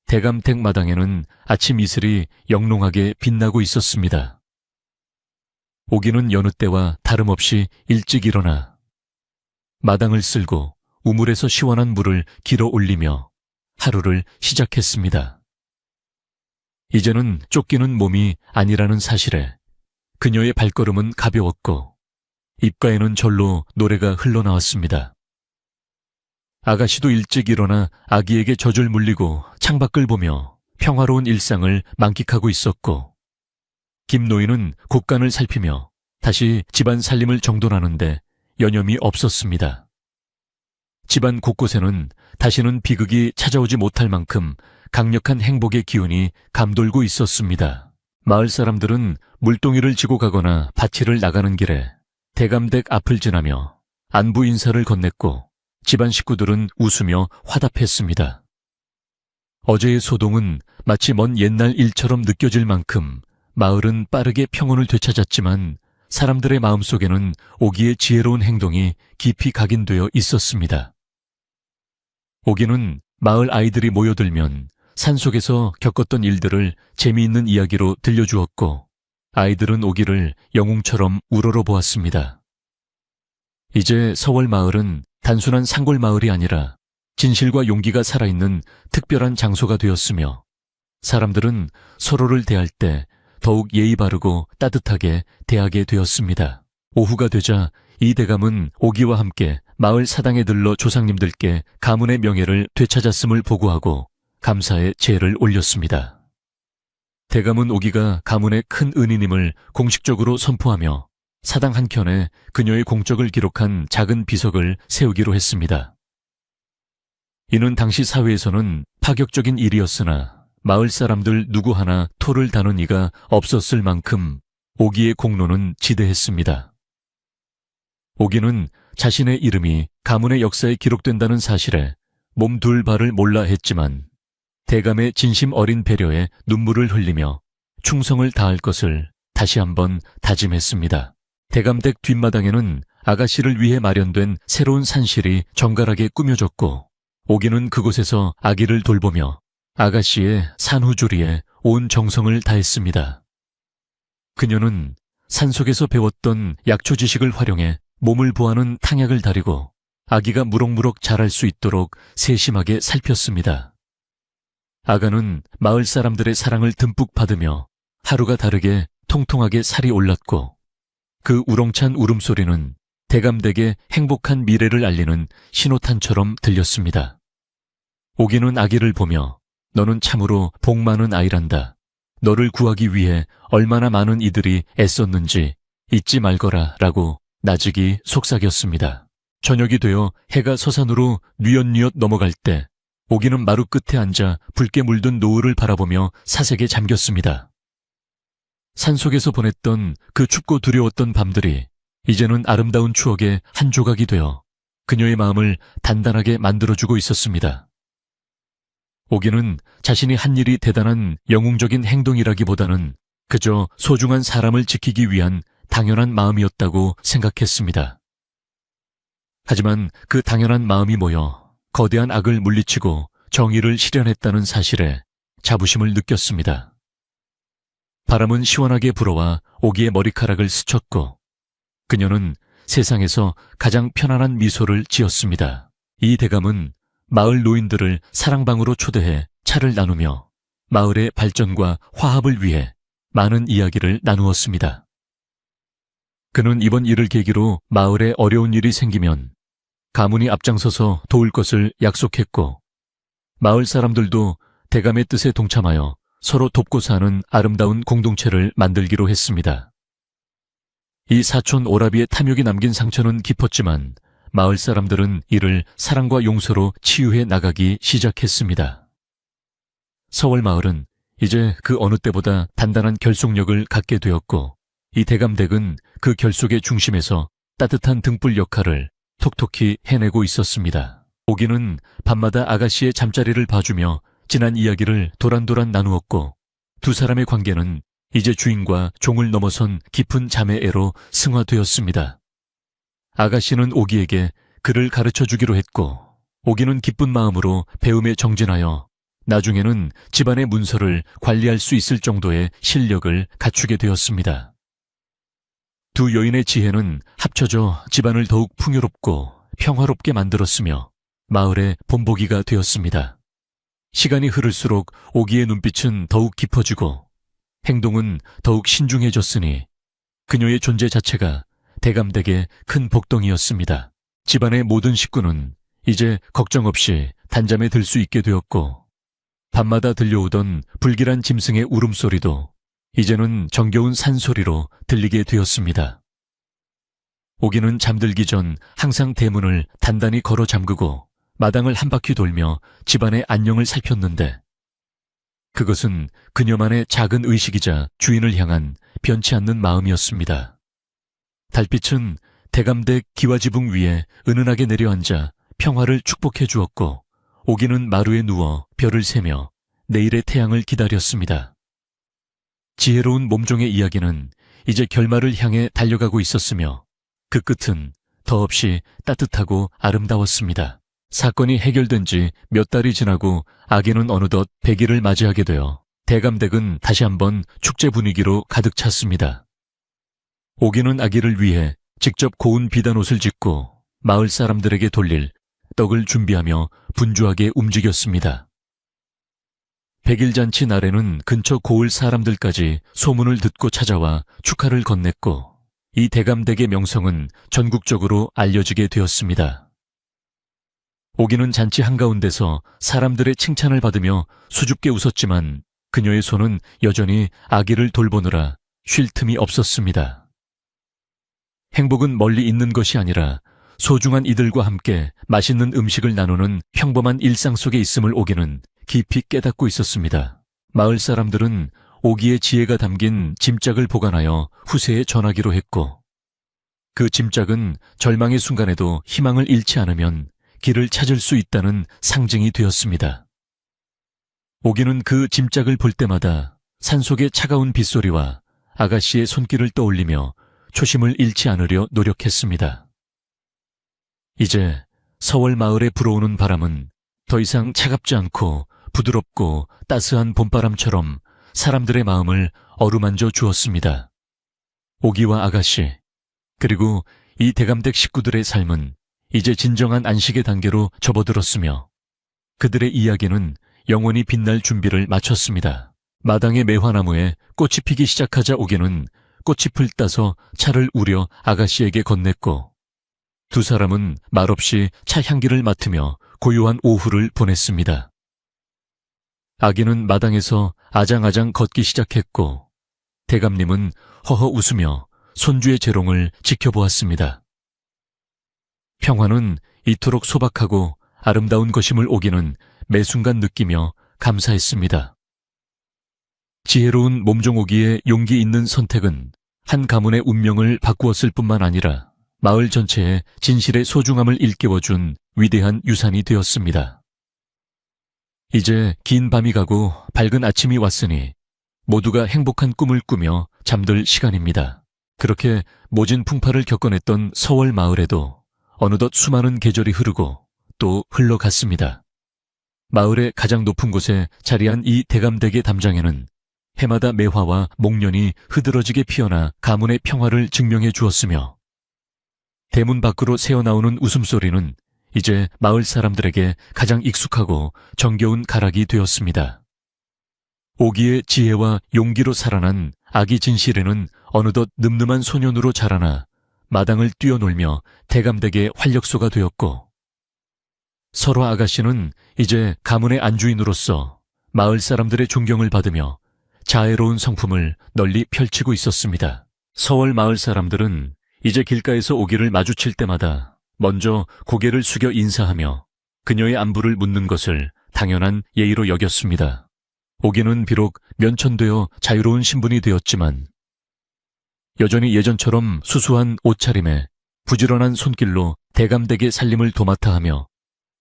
Speaker 1: 대감댁 마당에는 아침 이슬이 영롱하게 빛나고 있었습니다. 오기는 여느 때와 다름없이 일찍 일어나 마당을 쓸고 우물에서 시원한 물을 길어 올리며 하루를 시작했습니다. 이제는 쫓기는 몸이 아니라는 사실에 그녀의 발걸음은 가벼웠고 입가에는 절로 노래가 흘러나왔습니다. 아가씨도 일찍 일어나 아기에게 젖을 물리고 창밖을 보며 평화로운 일상을 만끽하고 있었고 김노인은 곳간을 살피며 다시 집안 살림을 정돈하는데 여념이 없었습니다. 집안 곳곳에는 다시는 비극이 찾아오지 못할 만큼 강력한 행복의 기운이 감돌고 있었습니다. 마을 사람들은 물동이를 지고 가거나 밭일을 나가는 길에 대감댁 앞을 지나며 안부 인사를 건넸고 집안 식구들은 웃으며 화답했습니다. 어제의 소동은 마치 먼 옛날 일처럼 느껴질 만큼 마을은 빠르게 평온을 되찾았지만 사람들의 마음속에는 오기의 지혜로운 행동이 깊이 각인되어 있었습니다. 오기는 마을 아이들이 모여들면 산속에서 겪었던 일들을 재미있는 이야기로 들려주었고 아이들은 오기를 영웅처럼 우러러보았습니다. 이제 서월 마을은 단순한 산골 마을이 아니라 진실과 용기가 살아있는 특별한 장소가 되었으며 사람들은 서로를 대할 때 더욱 예의 바르고 따뜻하게 대하게 되었습니다. 오후가 되자 이 대감은 오기와 함께 마을 사당에 들러 조상님들께 가문의 명예를 되찾았음을 보고하고 감사의 제를 올렸습니다. 대감은 오기가 가문의 큰 은인임을 공식적으로 선포하며 사당 한켠에 그녀의 공적을 기록한 작은 비석을 세우기로 했습니다. 이는 당시 사회에서는 파격적인 일이었으나 마을 사람들 누구 하나 토를 다는 이가 없었을 만큼 오기의 공로는 지대했습니다. 오기는 자신의 이름이 가문의 역사에 기록된다는 사실에 몸둘 바를 몰라 했지만 대감의 진심 어린 배려에 눈물을 흘리며 충성을 다할 것을 다시 한번 다짐했습니다. 대감댁 뒷마당에는 아가씨를 위해 마련된 새로운 산실이 정갈하게 꾸며졌고 오기는 그곳에서 아기를 돌보며 아가씨의 산후조리에 온 정성을 다했습니다. 그녀는 산속에서 배웠던 약초 지식을 활용해 몸을 보하는 탕약을 다리고 아기가 무럭무럭 자랄 수 있도록 세심하게 살폈습니다. 아가는 마을 사람들의 사랑을 듬뿍 받으며 하루가 다르게 통통하게 살이 올랐고 그 우렁찬 울음소리는 대감댁의 행복한 미래를 알리는 신호탄처럼 들렸습니다. 오기는 아기를 보며 너는 참으로 복 많은 아이란다. 너를 구하기 위해 얼마나 많은 이들이 애썼는지 잊지 말거라 라고 나직이 속삭였습니다. 저녁이 되어 해가 서산으로 뉘엿뉘엿 넘어갈 때 오기는 마루 끝에 앉아 붉게 물든 노을을 바라보며 사색에 잠겼습니다. 산속에서 보냈던 그 춥고 두려웠던 밤들이 이제는 아름다운 추억의 한 조각이 되어 그녀의 마음을 단단하게 만들어주고 있었습니다. 오기는 자신이 한 일이 대단한 영웅적인 행동이라기보다는 그저 소중한 사람을 지키기 위한 당연한 마음이었다고 생각했습니다. 하지만 그 당연한 마음이 모여 거대한 악을 물리치고 정의를 실현했다는 사실에 자부심을 느꼈습니다. 바람은 시원하게 불어와 오기의 머리카락을 스쳤고 그녀는 세상에서 가장 편안한 미소를 지었습니다. 이 대감은 마을 노인들을 사랑방으로 초대해 차를 나누며 마을의 발전과 화합을 위해 많은 이야기를 나누었습니다. 그는 이번 일을 계기로 마을에 어려운 일이 생기면 가문이 앞장서서 도울 것을 약속했고 마을 사람들도 대감의 뜻에 동참하여 서로 돕고 사는 아름다운 공동체를 만들기로 했습니다. 이 사촌 오라비의 탐욕이 남긴 상처는 깊었지만 마을 사람들은 이를 사랑과 용서로 치유해 나가기 시작했습니다. 서월 마을은 이제 그 어느 때보다 단단한 결속력을 갖게 되었고 이 대감댁은 그 결속의 중심에서 따뜻한 등불 역할을 톡톡히 해내고 있었습니다. 오기는 밤마다 아가씨의 잠자리를 봐주며 지난 이야기를 도란도란 나누었고 두 사람의 관계는 이제 주인과 종을 넘어선 깊은 자매애로 승화되었습니다. 아가씨는 오기에게 글을 가르쳐주기로 했고 오기는 기쁜 마음으로 배움에 정진하여 나중에는 집안의 문서를 관리할 수 있을 정도의 실력을 갖추게 되었습니다. 두 여인의 지혜는 합쳐져 집안을 더욱 풍요롭고 평화롭게 만들었으며 마을의 본보기가 되었습니다. 시간이 흐를수록 오기의 눈빛은 더욱 깊어지고 행동은 더욱 신중해졌으니 그녀의 존재 자체가 대감댁의 큰 복덩이였습니다. 집안의 모든 식구는 이제 걱정 없이 단잠에 들 수 있게 되었고 밤마다 들려오던 불길한 짐승의 울음소리도 이제는 정겨운 산소리로 들리게 되었습니다. 오기는 잠들기 전 항상 대문을 단단히 걸어 잠그고 마당을 한 바퀴 돌며 집안의 안녕을 살폈는데 그것은 그녀만의 작은 의식이자 주인을 향한 변치 않는 마음이었습니다. 달빛은 대감댁 기와지붕 위에 은은하게 내려앉아 평화를 축복해 주었고 오기는 마루에 누워 별을 세며 내일의 태양을 기다렸습니다. 지혜로운 몸종의 이야기는 이제 결말을 향해 달려가고 있었으며 그 끝은 더없이 따뜻하고 아름다웠습니다. 사건이 해결된 지 몇 달이 지나고 아기는 어느덧 100일을 맞이하게 되어 대감댁은 다시 한번 축제 분위기로 가득 찼습니다. 오기는 아기를 위해 직접 고운 비단옷을 짓고 마을 사람들에게 돌릴 떡을 준비하며 분주하게 움직였습니다. 100일 잔치 날에는 근처 고을 사람들까지 소문을 듣고 찾아와 축하를 건넸고 이 대감댁의 명성은 전국적으로 알려지게 되었습니다. 오기는 잔치 한가운데서 사람들의 칭찬을 받으며 수줍게 웃었지만 그녀의 손은 여전히 아기를 돌보느라 쉴 틈이 없었습니다. 행복은 멀리 있는 것이 아니라 소중한 이들과 함께 맛있는 음식을 나누는 평범한 일상 속에 있음을 오기는 깊이 깨닫고 있었습니다. 마을 사람들은 오기의 지혜가 담긴 짐짝을 보관하여 후세에 전하기로 했고 그 짐짝은 절망의 순간에도 희망을 잃지 않으면 길을 찾을 수 있다는 상징이 되었습니다. 오기는 그 짐짝을 볼 때마다 산속의 차가운 빗소리와 아가씨의 손길을 떠올리며 초심을 잃지 않으려 노력했습니다. 이제 서월 마을에 불어오는 바람은 더 이상 차갑지 않고 부드럽고 따스한 봄바람처럼 사람들의 마음을 어루만져 주었습니다. 오기와 아가씨, 그리고 이 대감댁 식구들의 삶은 이제 진정한 안식의 단계로 접어들었으며 그들의 이야기는 영원히 빛날 준비를 마쳤습니다. 마당의 매화나무에 꽃이 피기 시작하자 오기는 꽃잎을 따서 차를 우려 아가씨에게 건넸고 두 사람은 말없이 차 향기를 맡으며 고요한 오후를 보냈습니다. 아기는 마당에서 아장아장 걷기 시작했고 대감님은 허허 웃으며 손주의 재롱을 지켜보았습니다. 평화는 이토록 소박하고 아름다운 것임을 오기는 매 순간 느끼며 감사했습니다. 지혜로운 몸종 오기의 용기 있는 선택은 한 가문의 운명을 바꾸었을 뿐만 아니라 마을 전체에 진실의 소중함을 일깨워준 위대한 유산이 되었습니다. 이제 긴 밤이 가고 밝은 아침이 왔으니 모두가 행복한 꿈을 꾸며 잠들 시간입니다. 그렇게 모진 풍파를 겪어냈던 서월 마을에도 어느덧 수많은 계절이 흐르고 또 흘러갔습니다. 마을의 가장 높은 곳에 자리한 이 대감댁의 담장에는 해마다 매화와 목련이 흐드러지게 피어나 가문의 평화를 증명해 주었으며, 대문 밖으로 새어나오는 웃음소리는 이제 마을 사람들에게 가장 익숙하고 정겨운 가락이 되었습니다. 오기의 지혜와 용기로 살아난 아기 진실에는 어느덧 늠름한 소년으로 자라나 마당을 뛰어놀며 대감댁의 활력소가 되었고, 설화 아가씨는 이제 가문의 안주인으로서 마을 사람들의 존경을 받으며 자애로운 성품을 널리 펼치고 있었습니다. 서월 마을 사람들은 이제 길가에서 오기를 마주칠 때마다 먼저 고개를 숙여 인사하며 그녀의 안부를 묻는 것을 당연한 예의로 여겼습니다. 오기는 비록 면천되어 자유로운 신분이 되었지만 여전히 예전처럼 수수한 옷차림에 부지런한 손길로 대감댁의 살림을 도맡아 하며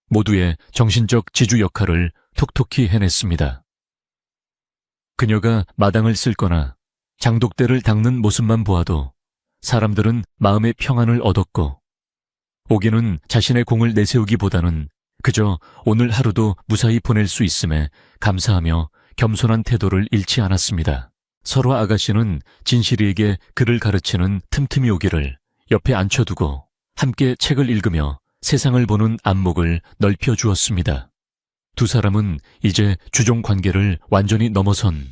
Speaker 1: 모두의 정신적 지주 역할을 톡톡히 해냈습니다. 그녀가 마당을 쓸거나 장독대를 닦는 모습만 보아도 사람들은 마음의 평안을 얻었고, 오기는 자신의 공을 내세우기보다는 그저 오늘 하루도 무사히 보낼 수 있음에 감사하며 겸손한 태도를 잃지 않았습니다. 설화 아가씨는 진실이에게 글을 가르치는 틈틈이 오기를 옆에 앉혀두고 함께 책을 읽으며 세상을 보는 안목을 넓혀 주었습니다. 두 사람은 이제 주종 관계를 완전히 넘어선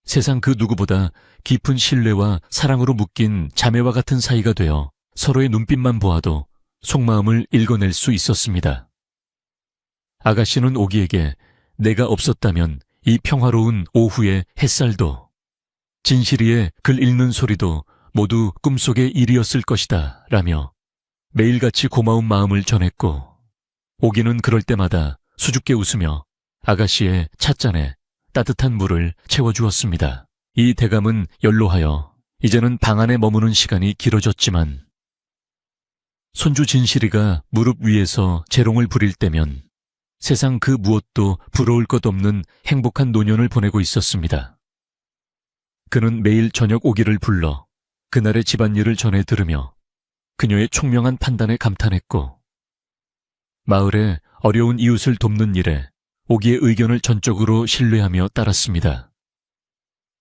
Speaker 1: 세상 그 누구보다 깊은 신뢰와 사랑으로 묶인 자매와 같은 사이가 되어 서로의 눈빛만 보아도 속마음을 읽어낼 수 있었습니다. 아가씨는 오기에게 내가 없었다면 이 평화로운 오후의 햇살도, 진실이의 글 읽는 소리도 모두 꿈속의 일이었을 것이다 라며 매일같이 고마운 마음을 전했고, 오기는 그럴 때마다 수줍게 웃으며 아가씨의 찻잔에 따뜻한 물을 채워주었습니다. 이 대감은 연로하여 이제는 방 안에 머무는 시간이 길어졌지만 손주 진실이가 무릎 위에서 재롱을 부릴 때면 세상 그 무엇도 부러울 것 없는 행복한 노년을 보내고 있었습니다. 그는 매일 저녁 오기를 불러 그날의 집안일을 전해 들으며 그녀의 총명한 판단에 감탄했고, 마을의 어려운 이웃을 돕는 일에 오기의 의견을 전적으로 신뢰하며 따랐습니다.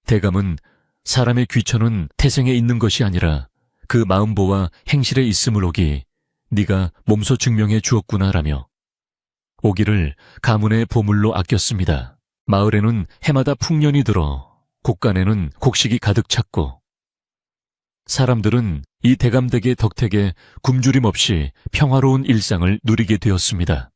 Speaker 1: 대감은 사람의 귀천은 태생에 있는 것이 아니라 그 마음보와 행실에 있음을 오기 네가 몸소 증명해 주었구나라며 오기를 가문의 보물로 아꼈습니다. 마을에는 해마다 풍년이 들어 곡간에는 곡식이 가득 찼고 사람들은 이 대감댁의 덕택에 굶주림 없이 평화로운 일상을 누리게 되었습니다.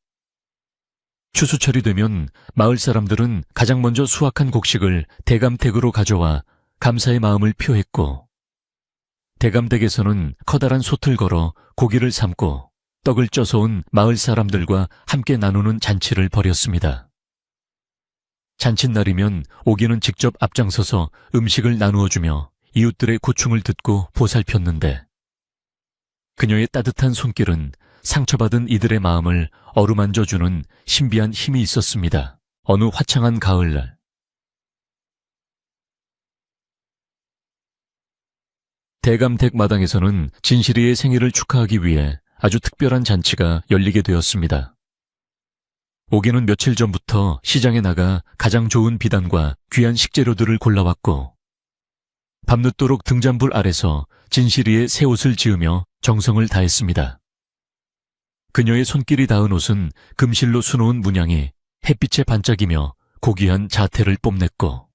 Speaker 1: 추수철이 되면 마을 사람들은 가장 먼저 수확한 곡식을 대감댁으로 가져와 감사의 마음을 표했고, 대감댁에서는 커다란 솥을 걸어 고기를 삶고 떡을 쪄서 온 마을 사람들과 함께 나누는 잔치를 벌였습니다. 잔칫날이면 오기는 직접 앞장서서 음식을 나누어주며 이웃들의 고충을 듣고 보살폈는데, 그녀의 따뜻한 손길은 상처받은 이들의 마음을 어루만져주는 신비한 힘이 있었습니다. 어느 화창한 가을날, 대감댁 마당에서는 진실이의 생일을 축하하기 위해 아주 특별한 잔치가 열리게 되었습니다. 오기는 며칠 전부터 시장에 나가 가장 좋은 비단과 귀한 식재료들을 골라왔고, 밤늦도록 등잔불 아래서 진실이의 새 옷을 지으며 정성을 다했습니다. 그녀의 손길이 닿은 옷은 금실로 수놓은 문양이 햇빛에 반짝이며 고귀한 자태를 뽐냈고,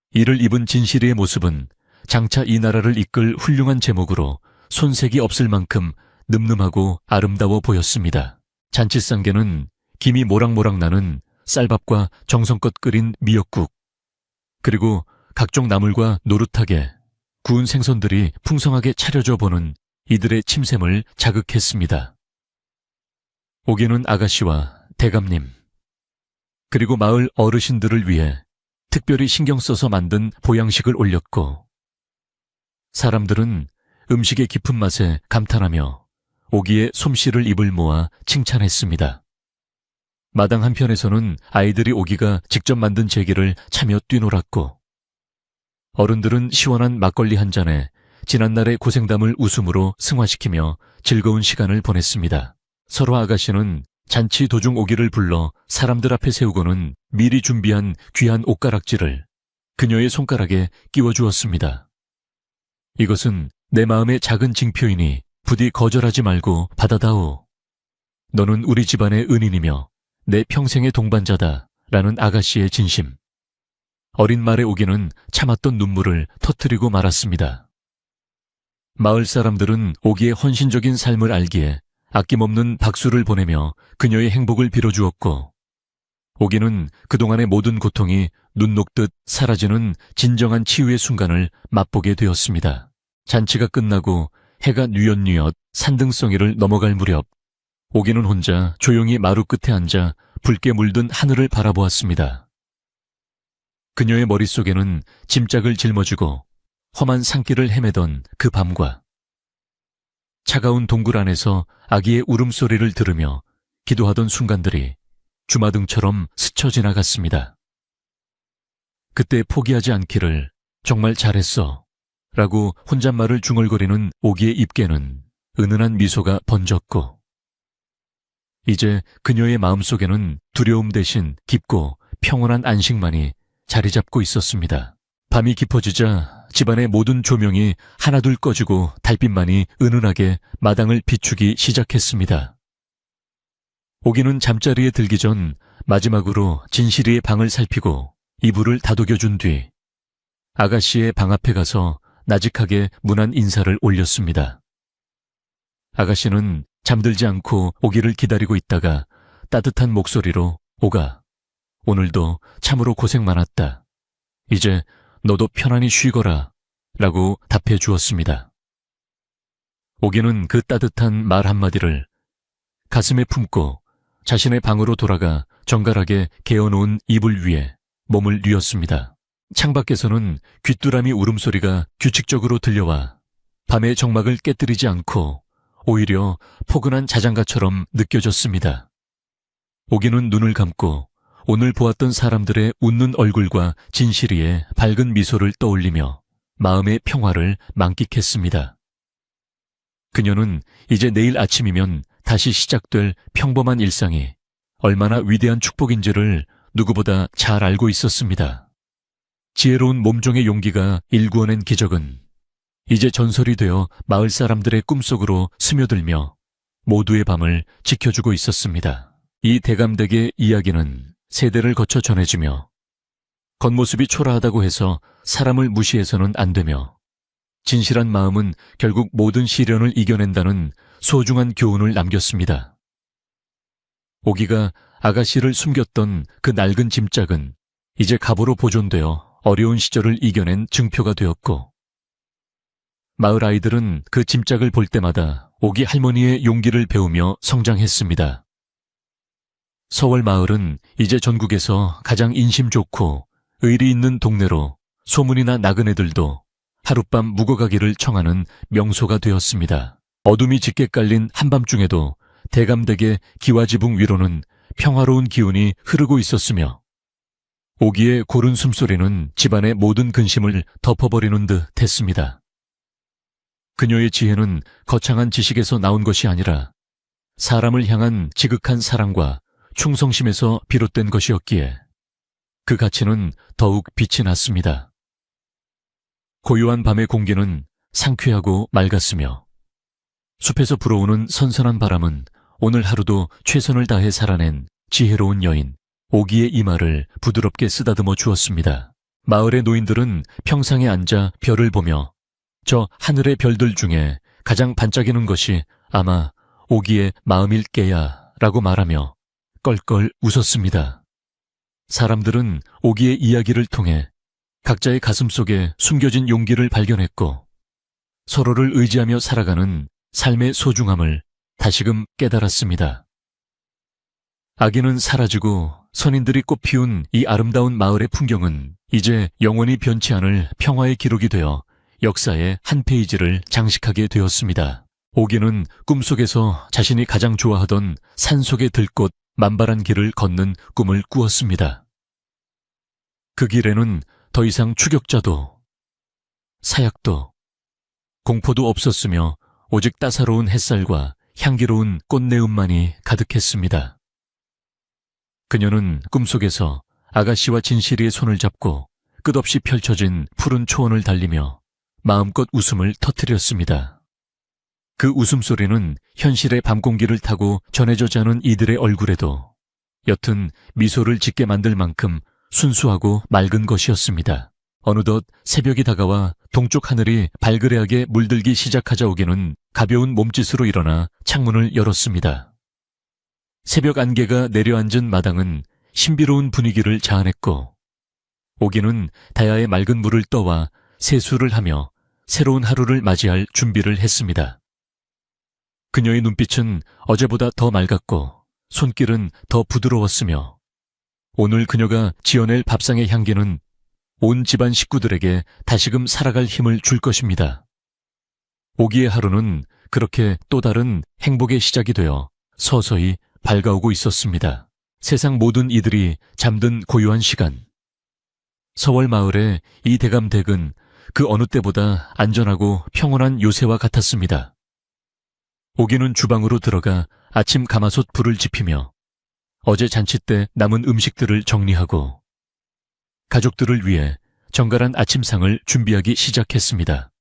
Speaker 1: 이를 입은 진실이의 모습은 장차 이 나라를 이끌 훌륭한 제목으로 손색이 없을 만큼 늠름하고 아름다워 보였습니다. 잔치상계는 김이 모락모락 나는 쌀밥과 정성껏 끓인 미역국, 그리고 각종 나물과 노릇하게 구운 생선들이 풍성하게 차려져 보는 이들의 침샘을 자극했습니다. 오기는 아가씨와 대감님, 그리고 마을 어르신들을 위해 특별히 신경 써서 만든 보양식을 올렸고, 사람들은 음식의 깊은 맛에 감탄하며 오기의 솜씨를 입을 모아 칭찬했습니다. 마당 한편에서는 아이들이 오기가 직접 만든 제기를 차며 뛰놀았고, 어른들은 시원한 막걸리 한 잔에 지난날의 고생담을 웃음으로 승화시키며 즐거운 시간을 보냈습니다. 설화 아가씨는 잔치 도중 오기를 불러 사람들 앞에 세우고는 미리 준비한 귀한 옷가락지를 그녀의 손가락에 끼워주었습니다. 이것은 내 마음의 작은 징표이니 부디 거절하지 말고 받아다오. 너는 우리 집안의 은인이며 내 평생의 동반자다 라는 아가씨의 진심. 어린 말의 오기는 참았던 눈물을 터뜨리고 말았습니다. 마을 사람들은 오기의 헌신적인 삶을 알기에 아낌없는 박수를 보내며 그녀의 행복을 빌어주었고, 오기는 그동안의 모든 고통이 눈 녹듯 사라지는 진정한 치유의 순간을 맛보게 되었습니다. 잔치가 끝나고 해가 뉘엿뉘엿 산등성이를 넘어갈 무렵, 오기는 혼자 조용히 마루 끝에 앉아 붉게 물든 하늘을 바라보았습니다. 그녀의 머릿속에는 짐짝을 짊어지고 험한 산길을 헤매던 그 밤과 차가운 동굴 안에서 아기의 울음소리를 들으며 기도하던 순간들이 주마등처럼 스쳐 지나갔습니다. 그때 포기하지 않기를 정말 잘했어 라고 혼잣말을 중얼거리는 오기의 입계는 은은한 미소가 번졌고, 이제 그녀의 마음속에는 두려움 대신 깊고 평온한 안식만이 자리 잡고 있었습니다. 밤이 깊어지자 집안의 모든 조명이 하나둘 꺼지고 달빛만이 은은하게 마당을 비추기 시작했습니다. 오기는 잠자리에 들기 전 마지막으로 진실이의 방을 살피고 이불을 다독여준 뒤 아가씨의 방 앞에 가서 나직하게 문안 인사를 올렸습니다. 아가씨는 잠들지 않고 오기를 기다리고 있다가 따뜻한 목소리로 오가, 오늘도 참으로 고생 많았다. 이제 너도 편안히 쉬거라 라고 답해 주었습니다. 오기는 그 따뜻한 말 한마디를 가슴에 품고 자신의 방으로 돌아가 정갈하게 개어놓은 이불 위에 몸을 뉘었습니다. 창밖에서는 귀뚜라미 울음소리가 규칙적으로 들려와 밤의 정막을 깨뜨리지 않고 오히려 포근한 자장가처럼 느껴졌습니다. 오기는 눈을 감고 오늘 보았던 사람들의 웃는 얼굴과 진실이의 밝은 미소를 떠올리며 마음의 평화를 만끽했습니다. 그녀는 이제 내일 아침이면 다시 시작될 평범한 일상이 얼마나 위대한 축복인지를 누구보다 잘 알고 있었습니다. 지혜로운 몸종의 용기가 일구어낸 기적은 이제 전설이 되어 마을 사람들의 꿈속으로 스며들며 모두의 밤을 지켜주고 있었습니다. 이 대감댁의 이야기는 세대를 거쳐 전해지며 겉모습이 초라하다고 해서 사람을 무시해서는 안 되며 진실한 마음은 결국 모든 시련을 이겨낸다는 소중한 교훈을 남겼습니다. 오기가 아가씨를 숨겼던 그 낡은 짐짝은 이제 갑오로 보존되어 어려운 시절을 이겨낸 증표가 되었고, 마을 아이들은 그 짐짝을 볼 때마다 오기 할머니의 용기를 배우며 성장했습니다. 서월 마을은 이제 전국에서 가장 인심 좋고 의리 있는 동네로 소문이 나 나그네들도 하룻밤 묵어가기를 청하는 명소가 되었습니다. 어둠이 짙게 깔린 한밤중에도 대감댁의 기와지붕 위로는 평화로운 기운이 흐르고 있었으며 오기의 고른 숨소리는 집안의 모든 근심을 덮어버리는 듯 했습니다. 그녀의 지혜는 거창한 지식에서 나온 것이 아니라 사람을 향한 지극한 사랑과 충성심에서 비롯된 것이었기에 그 가치는 더욱 빛이 났습니다. 고요한 밤의 공기는 상쾌하고 맑았으며 숲에서 불어오는 선선한 바람은 오늘 하루도 최선을 다해 살아낸 지혜로운 여인 오기의 이마를 부드럽게 쓰다듬어 주었습니다. 마을의 노인들은 평상에 앉아 별을 보며 저 하늘의 별들 중에 가장 반짝이는 것이 아마 오기의 마음일 게야 라고 말하며 껄껄 웃었습니다. 사람들은 오기의 이야기를 통해 각자의 가슴 속에 숨겨진 용기를 발견했고 서로를 의지하며 살아가는 삶의 소중함을 다시금 깨달았습니다. 악인은 사라지고 선인들이 꽃피운 이 아름다운 마을의 풍경은 이제 영원히 변치 않을 평화의 기록이 되어 역사의 한 페이지를 장식하게 되었습니다. 오기는 꿈속에서 자신이 가장 좋아하던 산속의 들꽃 만발한 길을 걷는 꿈을 꾸었습니다. 그 길에는 더 이상 추격자도 사약도 공포도 없었으며 오직 따사로운 햇살과 향기로운 꽃내음만이 가득했습니다. 그녀는 꿈속에서 아가씨와 진실이의 손을 잡고 끝없이 펼쳐진 푸른 초원을 달리며 마음껏 웃음을 터뜨렸습니다. 그 웃음소리는 현실의 밤공기를 타고 전해져 자는 이들의 얼굴에도 옅은 미소를 짓게 만들 만큼 순수하고 맑은 것이었습니다. 어느덧 새벽이 다가와 동쪽 하늘이 발그레하게 물들기 시작하자 오기는 가벼운 몸짓으로 일어나 창문을 열었습니다. 새벽 안개가 내려앉은 마당은 신비로운 분위기를 자아냈고 오기는 다야의 맑은 물을 떠와 세수를 하며 새로운 하루를 맞이할 준비를 했습니다. 그녀의 눈빛은 어제보다 더 맑았고 손길은 더 부드러웠으며 오늘 그녀가 지어낼 밥상의 향기는 온 집안 식구들에게 다시금 살아갈 힘을 줄 것입니다. 오기의 하루는 그렇게 또 다른 행복의 시작이 되어 서서히 밝아오고 있었습니다. 세상 모든 이들이 잠든 고요한 시간. 서월 마을의 이 대감댁은 그 어느 때보다 안전하고 평온한 요새와 같았습니다. 오기는 주방으로 들어가 아침 가마솥 불을 지피며 어제 잔치 때 남은 음식들을 정리하고 가족들을 위해 정갈한 아침상을 준비하기 시작했습니다.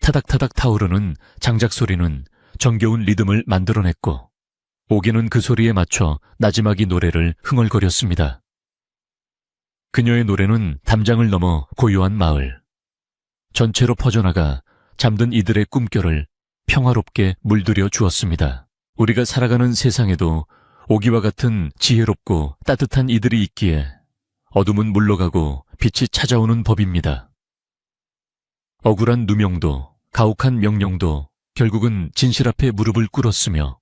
Speaker 1: 타닥타닥 타오르는 장작 소리는 정겨운 리듬을 만들어냈고 오기는 그 소리에 맞춰 나지막이 노래를 흥얼거렸습니다. 그녀의 노래는 담장을 넘어 고요한 마을 전체로 퍼져나가 잠든 이들의 꿈결을 평화롭게 물들여 주었습니다. 우리가 살아가는 세상에도 오기와 같은 지혜롭고 따뜻한 이들이 있기에 어둠은 물러가고 빛이 찾아오는 법입니다. 억울한 누명도 가혹한 명령도 결국은 진실 앞에 무릎을 꿇었으며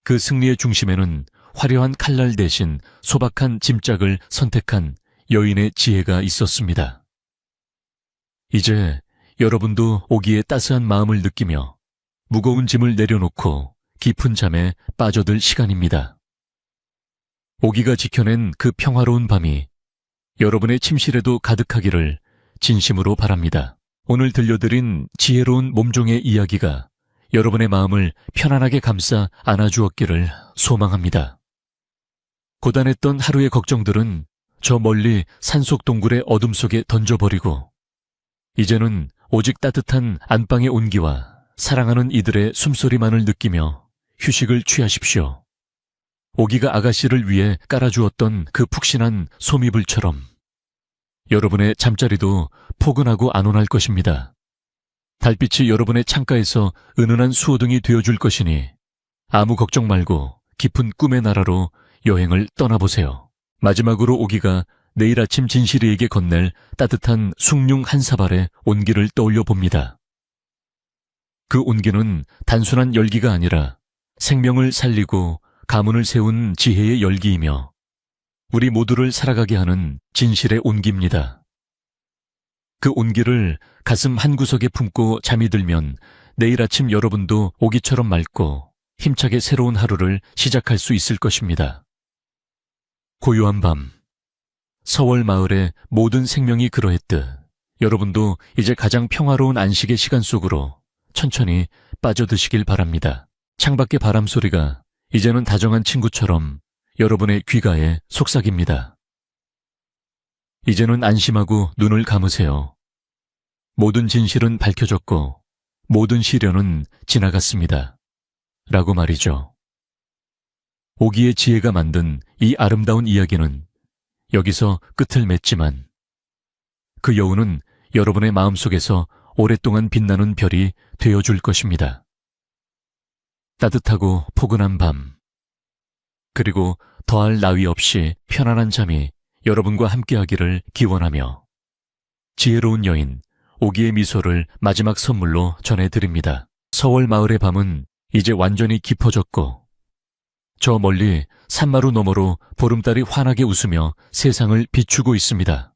Speaker 1: 그 승리의 중심에는 화려한 칼날 대신 소박한 짐짝을 선택한 여인의 지혜가 있었습니다. 이제 여러분도 오기의 따스한 마음을 느끼며 무거운 짐을 내려놓고 깊은 잠에 빠져들 시간입니다. 오기가 지켜낸 그 평화로운 밤이 여러분의 침실에도 가득하기를 진심으로 바랍니다. 오늘 들려드린 지혜로운 몸종의 이야기가 여러분의 마음을 편안하게 감싸 안아주었기를 소망합니다. 고단했던 하루의 걱정들은 저 멀리 산속 동굴의 어둠 속에 던져버리고 이제는 오직 따뜻한 안방의 온기와 사랑하는 이들의 숨소리만을 느끼며 휴식을 취하십시오. 오기가 아가씨를 위해 깔아주었던 그 푹신한 소미불처럼 여러분의 잠자리도 포근하고 안온할 것입니다. 달빛이 여러분의 창가에서 은은한 수호등이 되어줄 것이니 아무 걱정 말고 깊은 꿈의 나라로 여행을 떠나보세요. 마지막으로 오기가 내일 아침 진실이에게 건넬 따뜻한 숭늉 한 사발의 온기를 떠올려 봅니다. 그 온기는 단순한 열기가 아니라 생명을 살리고 가문을 세운 지혜의 열기이며 우리 모두를 살아가게 하는 진실의 온기입니다. 그 온기를 가슴 한구석에 품고 잠이 들면 내일 아침 여러분도 오기처럼 맑고 힘차게 새로운 하루를 시작할 수 있을 것입니다. 고요한 밤, 서월 마을의 모든 생명이 그러했듯 여러분도 이제 가장 평화로운 안식의 시간 속으로 천천히 빠져드시길 바랍니다. 창밖의 바람 소리가 이제는 다정한 친구처럼 여러분의 귓가에 속삭입니다. 이제는 안심하고 눈을 감으세요. 모든 진실은 밝혀졌고 모든 시련은 지나갔습니다. 라고 말이죠. 오기의 지혜가 만든 이 아름다운 이야기는 여기서 끝을 맺지만 그 여운은 여러분의 마음속에서 오랫동안 빛나는 별이 되어줄 것입니다. 따뜻하고 포근한 밤, 그리고 더할 나위 없이 편안한 잠이 여러분과 함께하기를 기원하며 지혜로운 여인 오기의 미소를 마지막 선물로 전해드립니다. 서월 마을의 밤은 이제 완전히 깊어졌고 저 멀리 산마루 너머로 보름달이 환하게 웃으며 세상을 비추고 있습니다.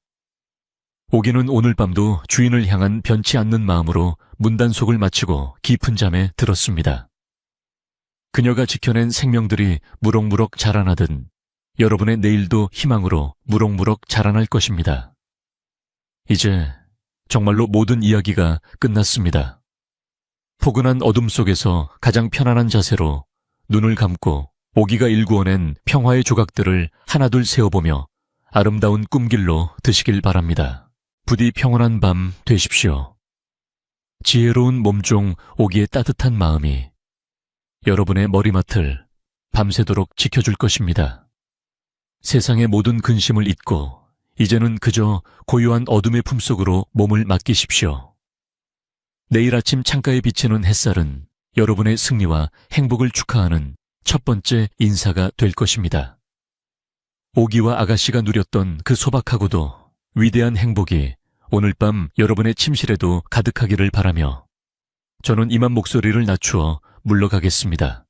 Speaker 1: 오기는 오늘 밤도 주인을 향한 변치 않는 마음으로 문단속을 마치고 깊은 잠에 들었습니다. 그녀가 지켜낸 생명들이 무럭무럭 자라나든 여러분의 내일도 희망으로 무럭무럭 자라날 것입니다. 이제 정말로 모든 이야기가 끝났습니다. 포근한 어둠 속에서 가장 편안한 자세로 눈을 감고 오기가 일구어낸 평화의 조각들을 하나둘 세어보며 아름다운 꿈길로 드시길 바랍니다. 부디 평온한 밤 되십시오. 지혜로운 몸종 오기의 따뜻한 마음이 여러분의 머리맡을 밤새도록 지켜줄 것입니다. 세상의 모든 근심을 잊고 이제는 그저 고요한 어둠의 품속으로 몸을 맡기십시오. 내일 아침 창가에 비치는 햇살은 여러분의 승리와 행복을 축하하는 첫 번째 인사가 될 것입니다. 오기와 아가씨가 누렸던 그 소박하고도 위대한 행복이 오늘 밤 여러분의 침실에도 가득하기를 바라며 저는 이만 목소리를 낮추어 물러가겠습니다.